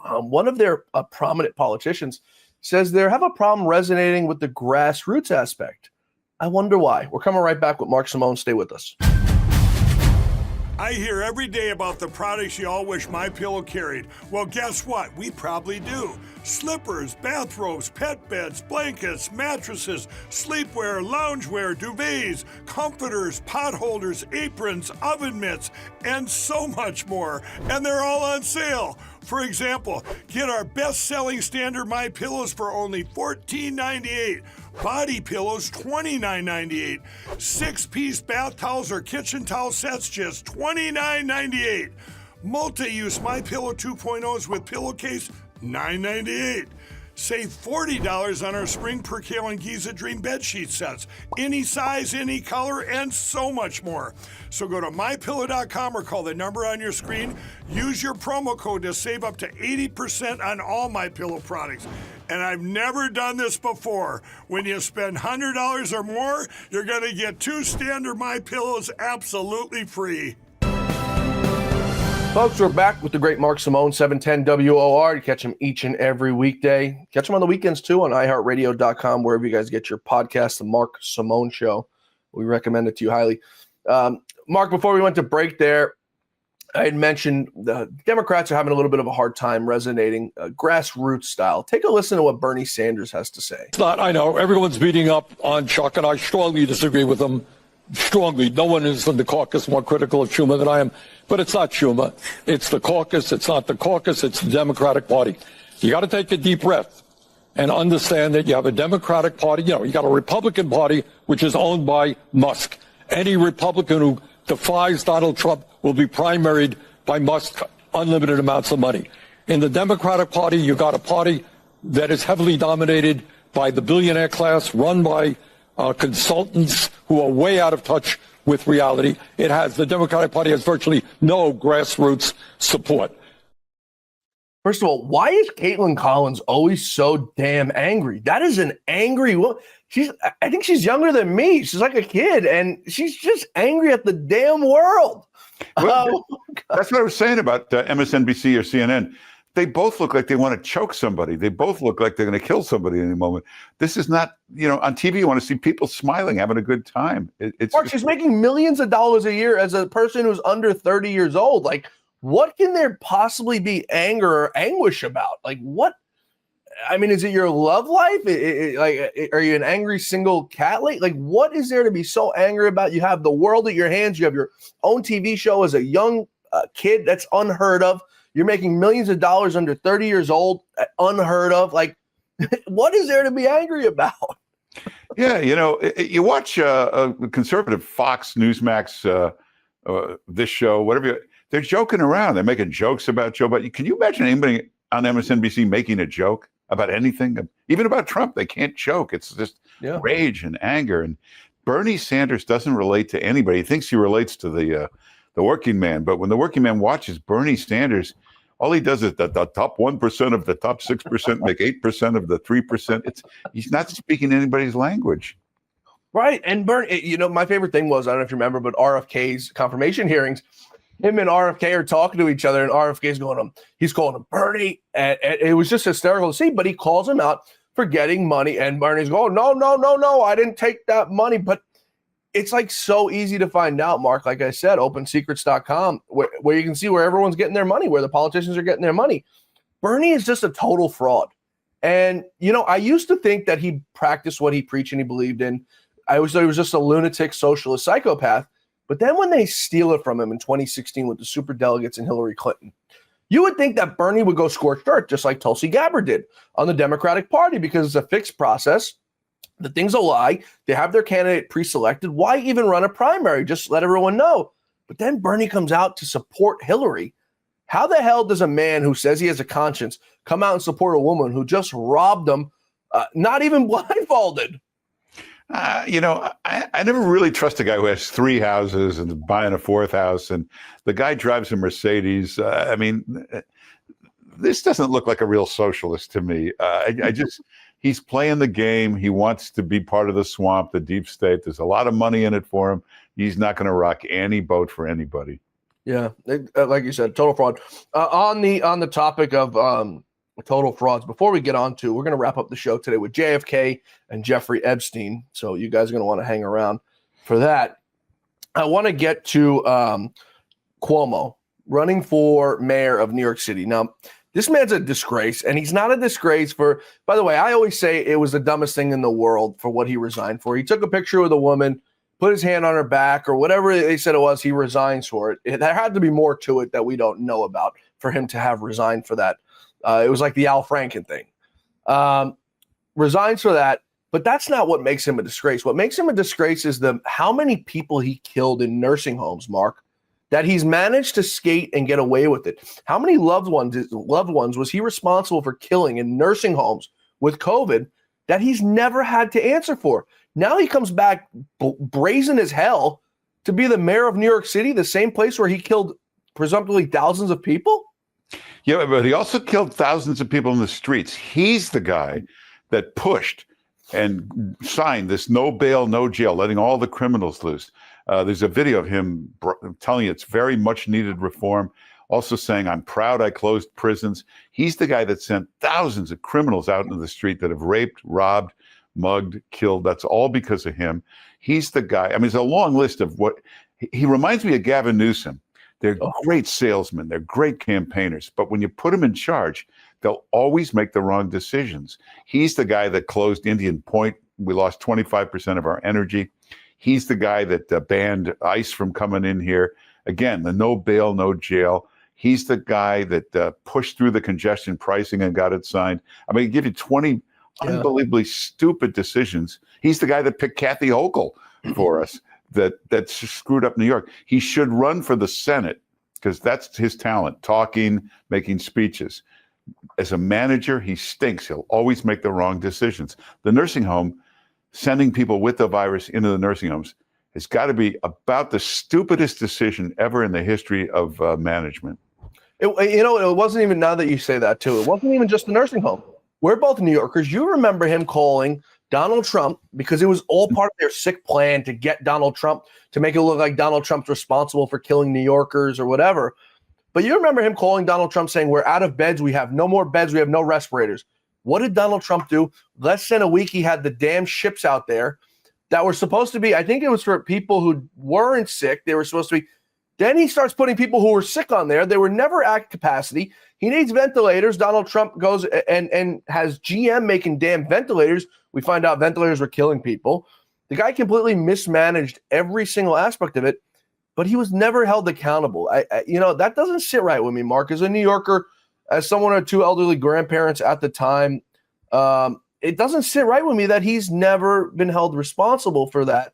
One of their prominent politicians says they have a problem resonating with the grassroots aspect. I wonder why. We're coming right back with Mark Simone. Stay with us. I hear every day about the products you all wish MyPillow carried. Well, guess what? We probably do. Slippers, bathrobes, pet beds, blankets, mattresses, sleepwear, loungewear, duvets, comforters, pot holders, aprons, oven mitts, and so much more. And they're all on sale. For example, get our best-selling standard MyPillows for only $14.98. Body pillows, $29.98. 6-piece bath towels or kitchen towel sets, just $29.98. Multi-use MyPillow 2.0s with pillowcase, $9.98. Save $40 on our Spring Percale and Giza Dream bedsheet sets. Any size, any color, and so much more. So go to MyPillow.com or call the number on your screen. Use your promo code to save up to 80% on all MyPillow products. And I've never done this before. When you spend $100 or more, you're going to get 2 standard MyPillows absolutely free. Folks, we're back with the great Mark Simone, 710 WOR. You catch him each and every weekday. Catch him on the weekends, too, on iHeartRadio.com, wherever you guys get your podcast, The Mark Simone Show. We recommend it to you highly. Mark, before we went to break there, I had mentioned the Democrats are having a little bit of a hard time resonating grassroots style. Take a listen to what Bernie Sanders has to say. It's not, I know, everyone's beating up on Chuck, and I strongly disagree with them. Strongly. No one is in the caucus more critical of Schumer than I am. But it's not Schumer. It's the caucus. It's not the caucus. It's the Democratic Party. You got to take a deep breath and understand that you have a Democratic Party. You know, you got a Republican Party, which is owned by Musk. Any Republican who defies Donald Trump will be primaried by Musk, unlimited amounts of money. In the Democratic Party, you got a party that is heavily dominated by the billionaire class, run by consultants who are way out of touch with reality. The Democratic Party has virtually no grassroots support. First of all, why is Caitlin Collins always so damn angry? That is an angry woman. I think she's younger than me. She's like a kid, and she's just angry at the damn world. Well, that's what I was saying about MSNBC or CNN. They both look like they want to choke somebody. They both look like they're going to kill somebody any moment. This is not, on TV, you want to see people smiling, having a good time. Mark, she's making millions of dollars a year as a person who's under 30 years old. Like, what can there possibly be anger or anguish about? Like, what? I mean, is it your love life? Are you an angry single cat? Like, what is there to be so angry about? You have the world at your hands. You have your own TV show as a young kid. That's unheard of. You're making millions of dollars under 30 years old, unheard of. Like, what is there to be angry about? Yeah, you watch a conservative Fox, Newsmax, this show, whatever. They're joking around. They're making jokes about Joe Biden. Can you imagine anybody on MSNBC making a joke about anything? Even about Trump, they can't joke. It's just rage and anger. And Bernie Sanders doesn't relate to anybody. He thinks he relates to the working man. But when the working man watches Bernie Sanders, all he does is the top 1% of the top 6% make 8% of the 3%. He's not speaking anybody's language. Right. And Bernie, my favorite thing was, I don't know if you remember, but RFK's confirmation hearings, him and RFK are talking to each other, and RFK's he's calling him Bernie. And it was just hysterical to see, but he calls him out for getting money. And Bernie's going, no, I didn't take that money. But it's like so easy to find out, Mark. Like I said, opensecrets.com, where you can see where everyone's getting their money, where the politicians are getting their money. Bernie is just a total fraud. And, I used to think that he practiced what he preached and he believed in. I always thought he was just a lunatic socialist psychopath. But then when they steal it from him in 2016 with the superdelegates and Hillary Clinton, you would think that Bernie would go scorched earth, just like Tulsi Gabbard did on the Democratic Party, because it's a fixed process. The thing's a lie. They have their candidate pre-selected. Why even run a primary? Just let everyone know. But then Bernie comes out to support Hillary. How the hell does a man who says he has a conscience come out and support a woman who just robbed him, not even blindfolded? I never really trust a guy who has 3 houses and is buying a 4th house, and the guy drives a Mercedes. This doesn't look like a real socialist to me. He's playing the game. He wants to be part of the swamp, the deep state. There's a lot of money in it for him. He's not going to rock any boat for anybody. Yeah, like you said, total fraud. On the topic of total frauds, before we get on to, we're going to wrap up the show today with JFK and Jeffrey Epstein. So you guys are going to want to hang around for that. I want to get to Cuomo running for mayor of New York City. Now, this man's a disgrace, and he's not a disgrace for, by the way, I always say it was the dumbest thing in the world for what he resigned for. He took a picture with a woman, put his hand on her back, or whatever they said it was, he resigns for it. There had to be more to it that we don't know about for him to have resigned for that. It was like the Al Franken thing. Resigns for that, but that's not what makes him a disgrace. What makes him a disgrace is how many people he killed in nursing homes, Mark, that he's managed to skate and get away with it. How many loved ones was he responsible for killing in nursing homes with COVID that he's never had to answer for? Now he comes back brazen as hell to be the mayor of New York City, the same place where he killed presumptively thousands of people? Yeah, but he also killed thousands of people in the streets. He's the guy that pushed and signed this no bail, no jail, letting all the criminals loose. There's a video of him telling you it's very much needed reform. also saying, I'm proud I closed prisons. He's the guy that sent thousands of criminals out into the street that have raped, robbed, mugged, killed. That's all because of him. He's the guy. I mean, it's a long list of what he reminds me of. Gavin Newsom. They're great salesmen. They're great campaigners. But when you put them in charge, they'll always make the wrong decisions. He's the guy that closed Indian Point. We lost 25% of our energy. He's the guy that banned ICE from coming in here. Again, the no bail, no jail. He's the guy that pushed through the congestion pricing and got it signed. I mean, he give you 20 unbelievably stupid decisions. He's the guy that picked Kathy Hochul for us that screwed up New York. He should run for the Senate because that's his talent, talking, making speeches. As a manager, he stinks. He'll always make the wrong decisions. The nursing home, sending people with the virus into the nursing homes, has got to be about the stupidest decision ever in the history of management. It wasn't even, now that you say that too, it wasn't even just the nursing home. We're both New Yorkers. You remember him calling Donald Trump, because it was all part of their sick plan to get Donald Trump, to make it look like Donald Trump's responsible for killing New Yorkers or whatever. But you remember him calling Donald Trump saying, we're out of beds. We have no more beds. We have no respirators. What did Donald Trump do? Less than a week, he had the damn ships out there that were supposed to be, I think it was for people who weren't sick. They were supposed to be. Then he starts putting people who were sick on there. They were never at capacity. He needs ventilators. Donald Trump goes and has GM making damn ventilators. We find out ventilators were killing people. The guy completely mismanaged every single aspect of it, but he was never held accountable. That doesn't sit right with me, Mark. As a New Yorker, as someone with two elderly grandparents at the time, it doesn't sit right with me that he's never been held responsible for that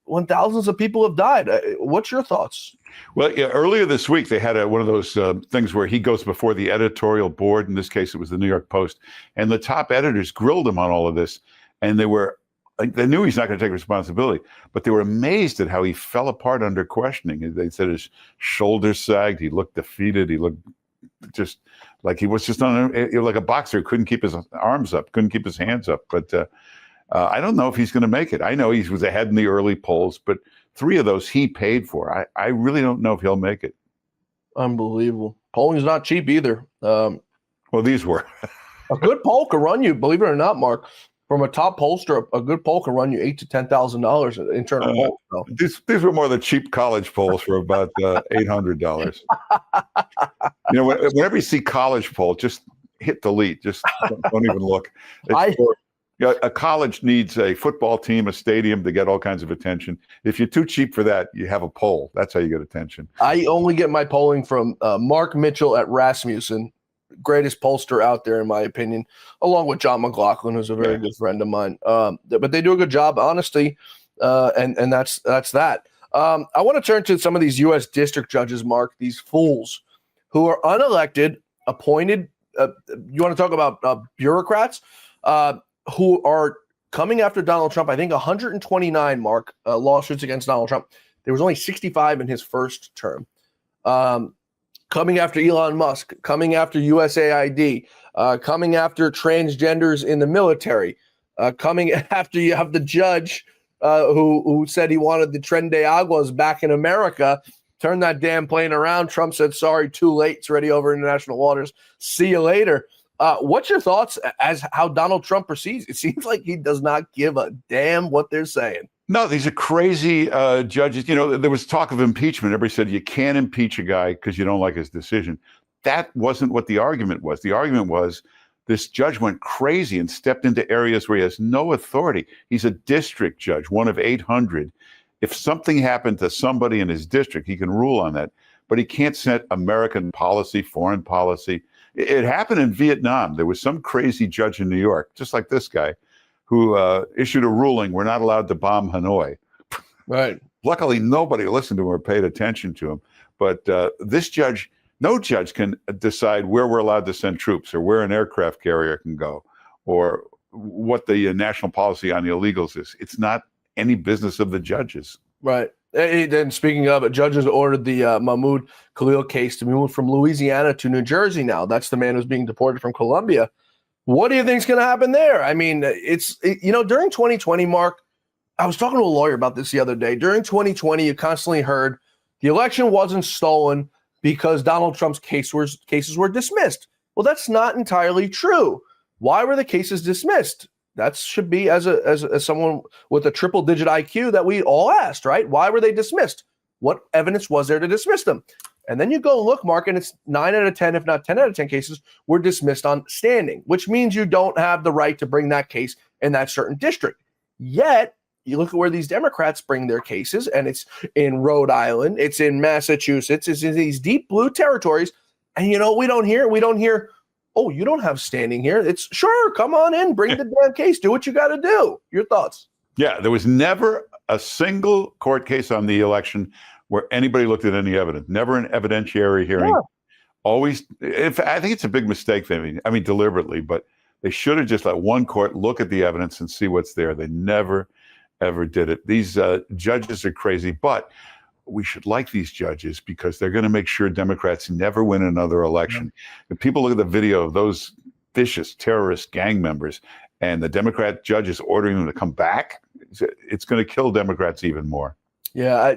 when thousands of people have died. What's your thoughts? Well, yeah, earlier this week, they had one of those things where he goes before the editorial board. In this case, it was the New York Post. And the top editors grilled him on all of this. And they knew he's not going to take responsibility, but they were amazed at how he fell apart under questioning. They said his shoulders sagged. He looked defeated. He looked just like he was just like a boxer, couldn't keep his arms up, couldn't keep his hands up. But I don't know if he's going to make it. I know he was ahead in the early polls, but 3 of those he paid for. I really don't know if he'll make it. Unbelievable. Polling is not cheap either. Well, these were. A good poll can run you, believe it or not, Mark, from a top pollster, a good poll can run you $8,000 to $10,000 internal polls. So. These were more the cheap college polls for about $800. Whenever you see college poll, just hit delete. Just don't even look. A college needs a football team, a stadium to get all kinds of attention. If you're too cheap for that, you have a poll. That's how you get attention. I only get my polling from Mark Mitchell at Rasmussen, greatest pollster out there, in my opinion, along with John McLaughlin, who's a very good friend of mine. But they do a good job, honestly, and that's that. I want to turn to some of these U.S. district judges, Mark, these fools who are unelected, appointed. You want to talk about bureaucrats? Who are coming after Donald Trump. I think 129, Mark, lawsuits against Donald Trump. There was only 65 in his first term. Coming after Elon Musk, coming after USAID, coming after transgenders in the military, coming after you have the judge who said he wanted the Tren de Aguas back in America. Turn that damn plane around. Trump said, sorry, too late. It's already over international waters. See you later. What's your thoughts as how Donald Trump proceeds? It seems like he does not give a damn what they're saying. No, these are crazy judges. There was talk of impeachment. Everybody said you can't impeach a guy because you don't like his decision. That wasn't what the argument was. The argument was this judge went crazy and stepped into areas where he has no authority. He's a district judge, one of 800. If something happened to somebody in his district, he can rule on that. But he can't set American policy, foreign policy. It happened in Vietnam. There was some crazy judge in New York, just like this guy, who issued a ruling we're not allowed to bomb Hanoi. Right. Luckily, nobody listened to him or paid attention to him. But this judge, no judge can decide where we're allowed to send troops or where an aircraft carrier can go or what the national policy on the illegals is. It's not any business of the judges. Right. And speaking of, judges ordered the Mahmoud Khalil case to be moved from Louisiana to New Jersey now. That's the man who's being deported from Colombia. What do you think is going to happen there? I mean, during 2020, Mark, I was talking to a lawyer about this the other day. During 2020, you constantly heard the election wasn't stolen. because Donald Trump's cases were dismissed. Well, that's not entirely true. Why were the cases dismissed? That should be as someone with a triple-digit IQ that we all asked, right? Why were they dismissed? What evidence was there to dismiss them? And then you go and look, Mark, and it's 9 out of 10, if not 10 out of 10 cases were dismissed on standing, which means you don't have the right to bring that case in that certain district. Yet, you look at where these Democrats bring their cases, and it's in Rhode Island, it's in Massachusetts, it's in these deep blue territories. And you know, we don't hear, oh, you don't have standing here. It's sure, come on in, bring the damn case, do what you got to do. Your thoughts? Yeah, there was never a single court case on the election where anybody looked at any evidence. Never an evidentiary hearing. Yeah. Always, I think it's a big mistake. Deliberately, but they should have just let one court look at the evidence and see what's there. They never, ever did it. These judges are crazy, but we should like these judges because they're going to make sure Democrats never win another election. If people look at the video of those vicious terrorist gang members and the Democrat judges ordering them to come back, it's going to kill Democrats even more. Yeah,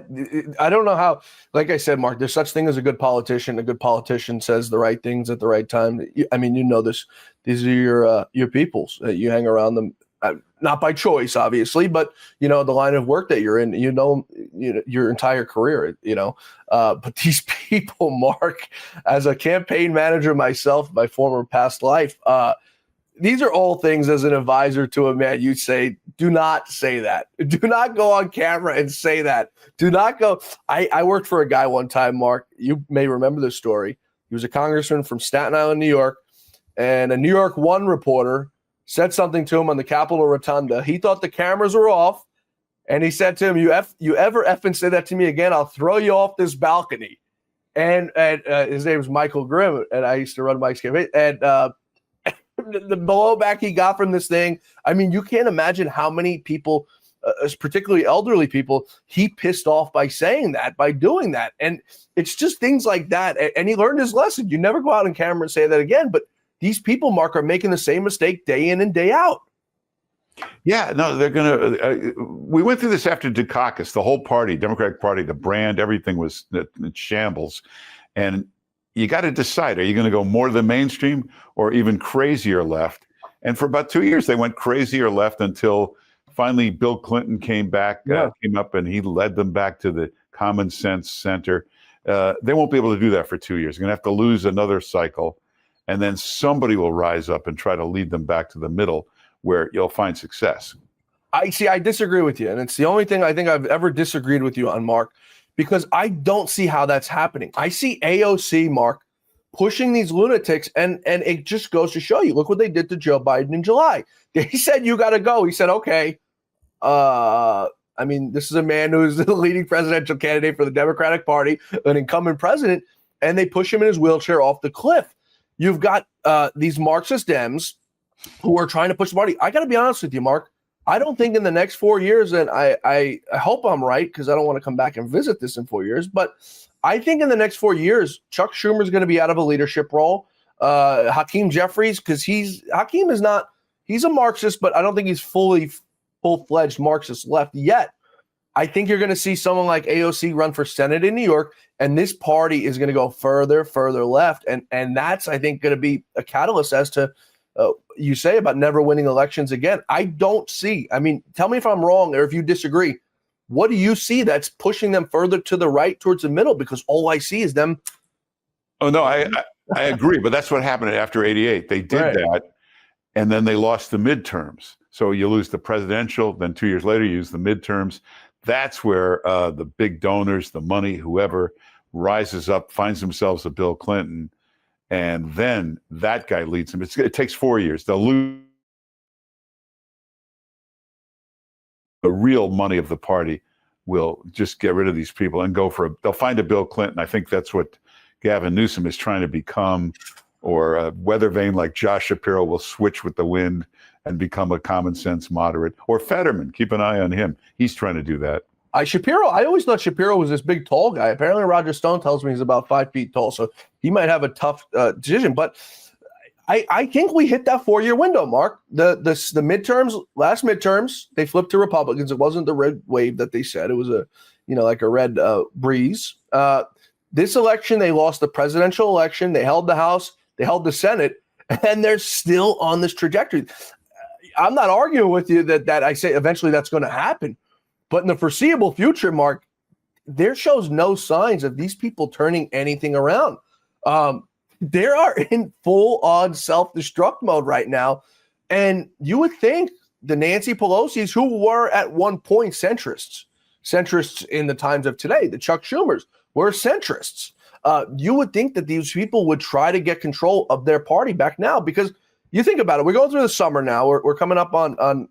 I don't know how, like I said, Mark, there's such thing as a good politician. A good politician says the right things at the right time. I mean, you know this. These are your peoples. You hang around them, not by choice, obviously, but, you know, the line of work that you're in, you know your entire career, you know. But these people, Mark, as a campaign manager myself, my former past life, these are all things as an advisor to a man, you say, do not say that. Do not go on camera and say that. Do not go. I worked for a guy one time, Mark. You may remember this story. He was a congressman from Staten Island, New York, and a New York One reporter said something to him on the Capitol Rotunda. He thought the cameras were off, and he said to him, you ever effing say that to me again, I'll throw you off this balcony. And his name was Michael Grimm, and I used to run Mike's campaign. And the blowback he got from this thing, I mean, you can't imagine how many people, particularly elderly people, he pissed off by saying that, by doing that. And it's just things like that. And he learned his lesson. You never go out on camera and say that again. But these people, Mark, are making the same mistake day in and day out. Yeah, no, they're going to. We went through this after Dukakis, the whole party, Democratic Party, the brand, everything was in shambles. And you got to decide, are you going to go more to the mainstream or even crazier left? And for about 2 years, they went crazier left until finally Bill Clinton came up and he led them back to the common sense center. They won't be able to do that for 2 years. They're going to have to lose another cycle. And then somebody will rise up and try to lead them back to the middle where you'll find success. I disagree with you. And it's the only thing I think I've ever disagreed with you on, Mark, because I don't see how that's happening. I see AOC, Mark, pushing these lunatics, and it just goes to show you. Look what they did to Joe Biden in July. They said, you got to go. He said, okay. I mean, this is a man who is the leading presidential candidate for the Democratic Party, an incumbent president, and they push him in his wheelchair off the cliff. You've got these Marxist Dems who are trying to push the party. I got to be honest with you, Mark. I don't think in the next 4 years, and I hope I'm right because I don't want to come back and visit this in 4 years, but I think in the next 4 years, Chuck Schumer is going to be out of a leadership role. Hakeem Jeffries, because he's a Marxist, but I don't think he's full-fledged Marxist left yet. I think you're going to see someone like AOC run for Senate in New York, and this party is going to go further left. And that's, I think, going to be a catalyst as to you say about never winning elections again. I don't see. I mean, tell me if I'm wrong or if you disagree. What do you see that's pushing them further to the right towards the middle? Because all I see is them. Oh, no, I agree. But that's what happened after 88. They did that, and then they lost the midterms. So you lose the presidential, then 2 years later, you use the midterms. That's where the big donors, the money, whoever rises up, finds themselves a Bill Clinton, and then that guy leads them. It takes 4 years. They'll lose the real money of the party. Will just get rid of these people and they'll find a Bill Clinton. I think that's what Gavin Newsom is trying to become, or a weather vane like Josh Shapiro will switch with the wind and become a common sense moderate, or Fetterman. Keep an eye on him. He's trying to do that. I always thought Shapiro was this big, tall guy. Apparently, Roger Stone tells me he's about 5 feet tall, so he might have a tough decision. But I think we hit that 4 year window, Mark. The last midterms, they flipped to Republicans. It wasn't the red wave that they said. It was like a red breeze. This election, they lost the presidential election. They held the House. They held the Senate. And they're still on this trajectory. I'm not arguing with you that I say eventually that's going to happen. But in the foreseeable future, Mark, there shows no signs of these people turning anything around. They are in full-on self-destruct mode right now. And you would think the Nancy Pelosi's, who were at one point centrists in the times of today, the Chuck Schumers, were centrists. You would think that these people would try to get control of their party back now, because you think about it. We're going through the summer now. We're coming up on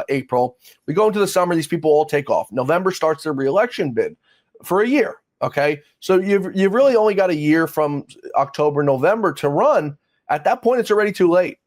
April. We go into the summer. These people all take off. November starts their reelection bid for a year. Okay, so you've really only got a year from October, November to run. At that point, it's already too late.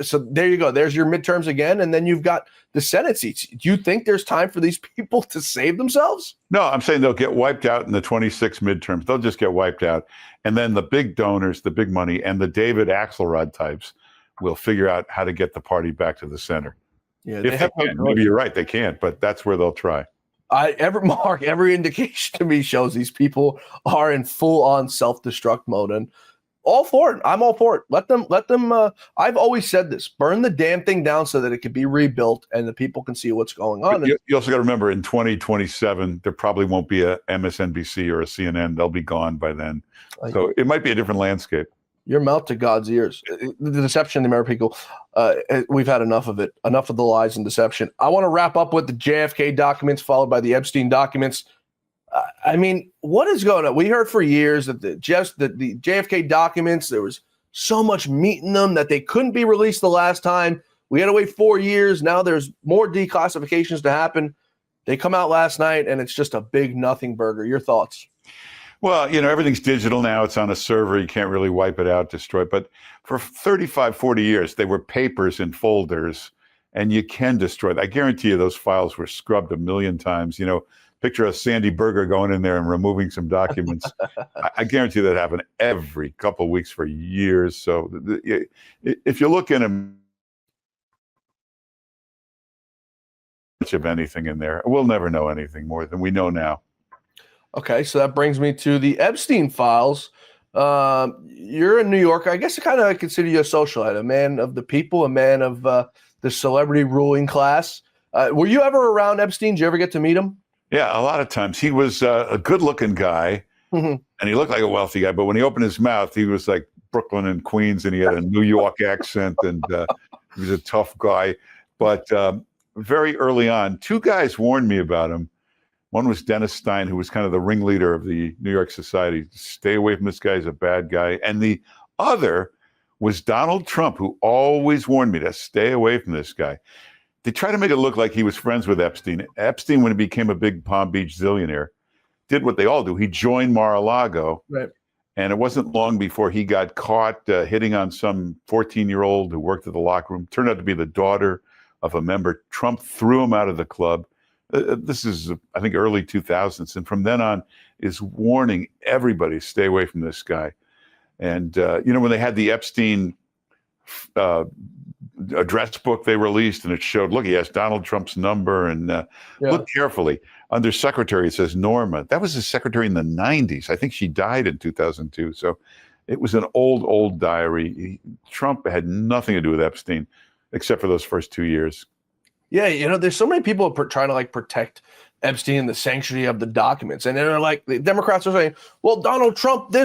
So there you go. There's your midterms again, and then you've got the Senate seats. Do you think there's time for these people to save themselves? No, I'm saying they'll get wiped out in the 26 midterms. They'll just get wiped out. And then the big donors, the big money, and the David Axelrod types will figure out how to get the party back to the center. Yeah, if they can. Maybe you're right, they can't, but that's where they'll try. Every indication to me shows these people are in full-on self-destruct mode, and all for it. I'm all for it. Let them. I've always said this: burn the damn thing down so that it can be rebuilt and the people can see what's going on. You also got to remember, in 2027, there probably won't be a MSNBC or a CNN. They'll be gone by then. So it might be a different landscape. Your mouth to God's ears. The deception of the American people, we've had enough of it. Enough of the lies and deception. I want to wrap up with the JFK documents, followed by the Epstein documents. I mean, what is going on? We heard for years that the JFK documents, there was so much meat in them that they couldn't be released the last time. We had to wait 4 years. Now there's more declassifications to happen. They come out last night, and it's just a big nothing burger. Your thoughts? Well, everything's digital now. It's on a server. You can't really wipe it out, destroy it. But for 35, 40 years, they were papers in folders, and you can destroy it. I guarantee you those files were scrubbed a million times. Picture of Sandy Berger going in there and removing some documents. I guarantee that happened every couple of weeks for years. So if you look in them, much of anything in there, we'll never know anything more than we know now. Okay, so that brings me to the Epstein files. You're in New York. I guess I consider you a socialite, a man of the people, a man of the celebrity ruling class. Were you ever around Epstein? Did you ever get to meet him? Yeah, a lot of times. He was a good-looking guy, and he looked like a wealthy guy. But when he opened his mouth, he was like Brooklyn and Queens, and he had a New York accent, and he was a tough guy. But very early on, two guys warned me about him. One was Dennis Stein, who was kind of the ringleader of the New York Society. Stay away from this guy. He's a bad guy. And the other was Donald Trump, who always warned me to stay away from this guy. They tried to make it look like he was friends with Epstein. Epstein, when he became a big Palm Beach zillionaire, did what they all do. He joined Mar-a-Lago. Right. And it wasn't long before he got caught hitting on some 14-year-old who worked at the locker room. Turned out to be the daughter of a member. Trump threw him out of the club. This is, I think, early 2000s. And from then on is warning everybody, stay away from this guy. And, when they had the Epstein address book they released, and it showed, look, he has Donald Trump's number, and look carefully. Under secretary, it says Norma. That was his secretary in the 90s. I think she died in 2002. So it was an old diary. Trump had nothing to do with Epstein, except for those first 2 years. Yeah, there's so many people trying to protect Epstein and the sanctity of the documents. And they're like, the Democrats are saying, well, Donald Trump,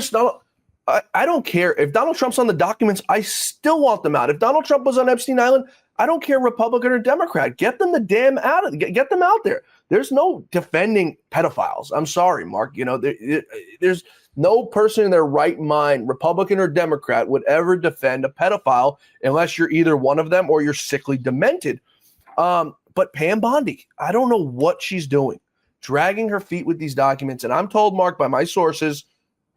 I don't care. If Donald Trump's on the documents, I still want them out. If Donald Trump was on Epstein Island, I don't care, Republican or Democrat. Get them the damn out. Get them out there. There's no defending pedophiles. I'm sorry, Mark. There's no person in their right mind, Republican or Democrat, would ever defend a pedophile unless you're either one of them or you're sickly demented. But Pam Bondi, I don't know what she's doing, dragging her feet with these documents. And I'm told, Mark, by my sources,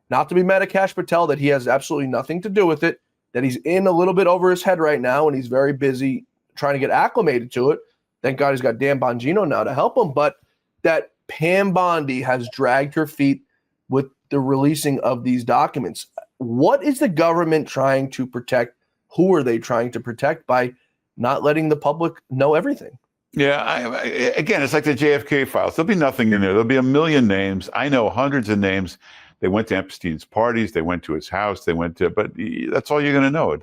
not to be mad at Kash Patel, that he has absolutely nothing to do with it, that he's in a little bit over his head right now, and he's very busy trying to get acclimated to it. Thank God he's got Dan Bongino now to help him. But that Pam Bondi has dragged her feet with the releasing of these documents. What is the government trying to protect? Who are they trying to protect by not letting the public know everything? Yeah, again, it's like the JFK files. There'll be nothing in there. There'll be a million names. I know hundreds of names. They went to Epstein's parties. They went to his house. But that's all you're going to know.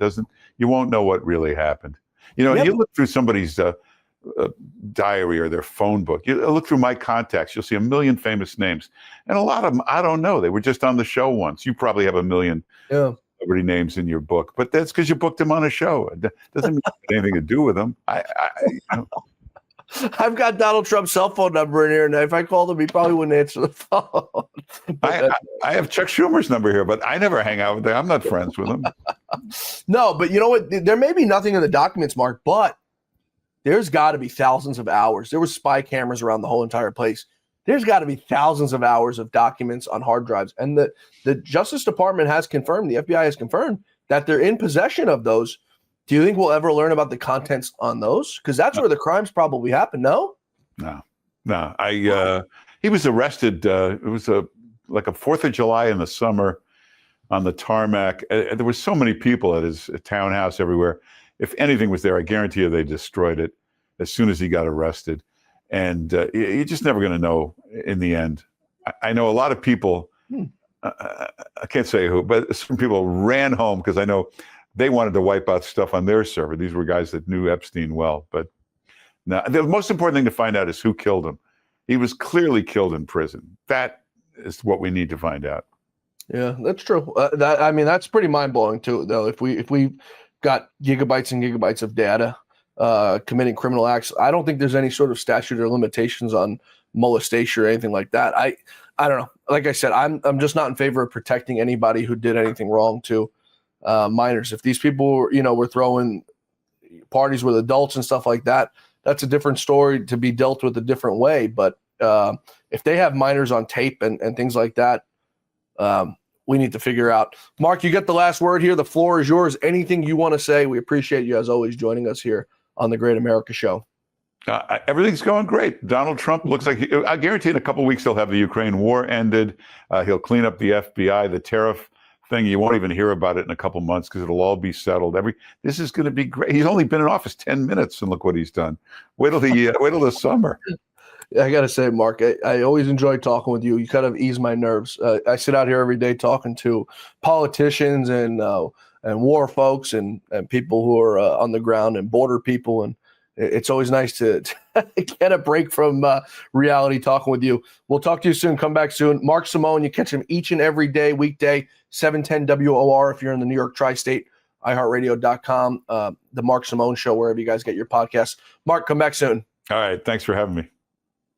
You won't know what really happened. You look through somebody's diary or their phone book. You look through my contacts. You'll see a million famous names, and a lot of them I don't know. They were just on the show once. You probably have a million celebrity names in your book, but that's because you booked them on a show. It doesn't mean it had anything to do with them. I've got Donald Trump's cell phone number in here, and if I called him, he probably wouldn't answer the phone. I have Chuck Schumer's number here, but I never hang out with them. I'm not friends with him. No, but you know what? There may be nothing in the documents, Mark, but there's got to be thousands of hours. There were spy cameras around the whole entire place. There's got to be thousands of hours of documents on hard drives. And the Justice Department has confirmed, the FBI has confirmed that they're in possession of those. Do you think we'll ever learn about the contents on those? Because that's where the crimes probably happened, no? No. He was arrested. It was like a 4th of July in the summer on the tarmac. There were so many people at his townhouse everywhere. If anything was there, I guarantee you they destroyed it as soon as he got arrested. And you're just never going to know in the end. I know a lot of people, I can't say who, but some people ran home because I know they wanted to wipe out stuff on their server. These were guys that knew Epstein well. But now, the most important thing to find out is who killed him. He was clearly killed in prison. That is what we need to find out. Yeah, that's true. That's pretty mind-blowing too, though. If we got gigabytes and gigabytes of data committing criminal acts, I don't think there's any sort of statute or limitations on molestation or anything like that. I don't know. Like I said, I'm just not in favor of protecting anybody who did anything wrong to minors. If these people were throwing parties with adults and stuff like that, that's a different story to be dealt with a different way. But if they have minors on tape and things like that, we need to figure out. Mark, you get the last word here. The floor is yours. Anything you want to say? We appreciate you, as always, joining us here on the Great America Show. Everything's going great. Donald Trump looks like, I guarantee in a couple of weeks he'll have the Ukraine war ended. He'll clean up the FBI, the tariff thing. You won't even hear about it in a couple of months because it'll all be settled. This is going to be great. He's only been in office 10 minutes, and look what he's done. Wait till the summer. I got to say, Mark, I always enjoy talking with you. You kind of ease my nerves. I sit out here every day talking to politicians and war folks and people who are on the ground and border people. And it's always nice to get a break from reality talking with you. We'll talk to you soon. Come back soon. Mark Simone, you catch him each and every day, weekday, 710 WOR if you're in the New York tri-state, iHeartRadio.com, the Mark Simone Show, wherever you guys get your podcasts. Mark, come back soon. All right. Thanks for having me.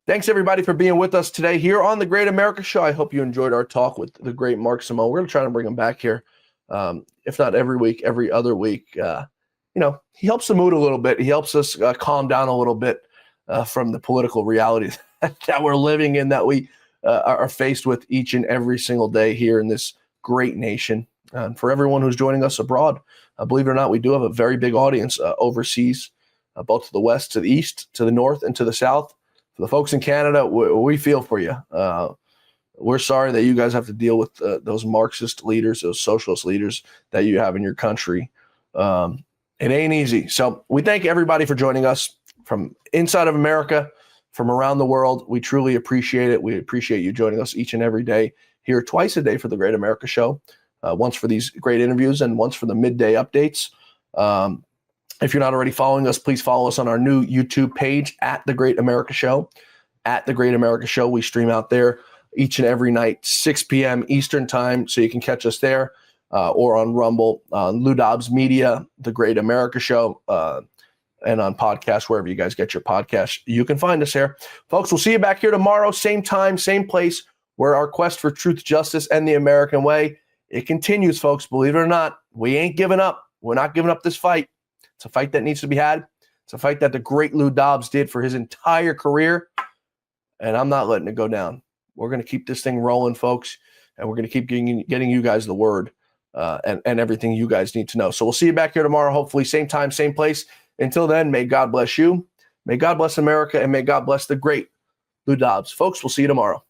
Thanks, everybody, for being with us today here on the Great America Show. I hope you enjoyed our talk with the great Mark Simone. We're going to try to bring him back here, if not every week, every other week. He helps the mood a little bit. He helps us calm down a little bit from the political reality that we're living in, that we are faced with each and every single day here in this great nation. And for everyone who's joining us abroad, believe it or not, we do have a very big audience overseas, both to the west, to the east, to the north, and to the south. For the folks in Canada, we feel for you. We're sorry that you guys have to deal with those Marxist leaders, those socialist leaders that you have in your country. It ain't easy. So we thank everybody for joining us from inside of America, from around the world. We truly appreciate it. We appreciate you joining us each and every day here, twice a day for the Great America Show, once for these great interviews and once for the midday updates. If you're not already following us, please follow us on our new YouTube page at The Great America Show. At The Great America Show, we stream out there each and every night, 6 p.m. Eastern time, so you can catch us there, or on Rumble, Lou Dobbs Media, The Great America Show, and on podcasts, wherever you guys get your podcasts. You can find us here. Folks, we'll see you back here tomorrow, same time, same place, where our quest for truth, justice, and the American way, it continues, folks. Believe it or not, we ain't giving up. We're not giving up this fight. It's a fight that needs to be had. It's a fight that the great Lou Dobbs did for his entire career, and I'm not letting it go down. We're going to keep this thing rolling, folks, and we're going to keep getting you guys the word and everything you guys need to know. So we'll see you back here tomorrow, hopefully same time, same place. Until then, may God bless you, may God bless America, and may God bless the great Lou Dobbs. Folks, we'll see you tomorrow.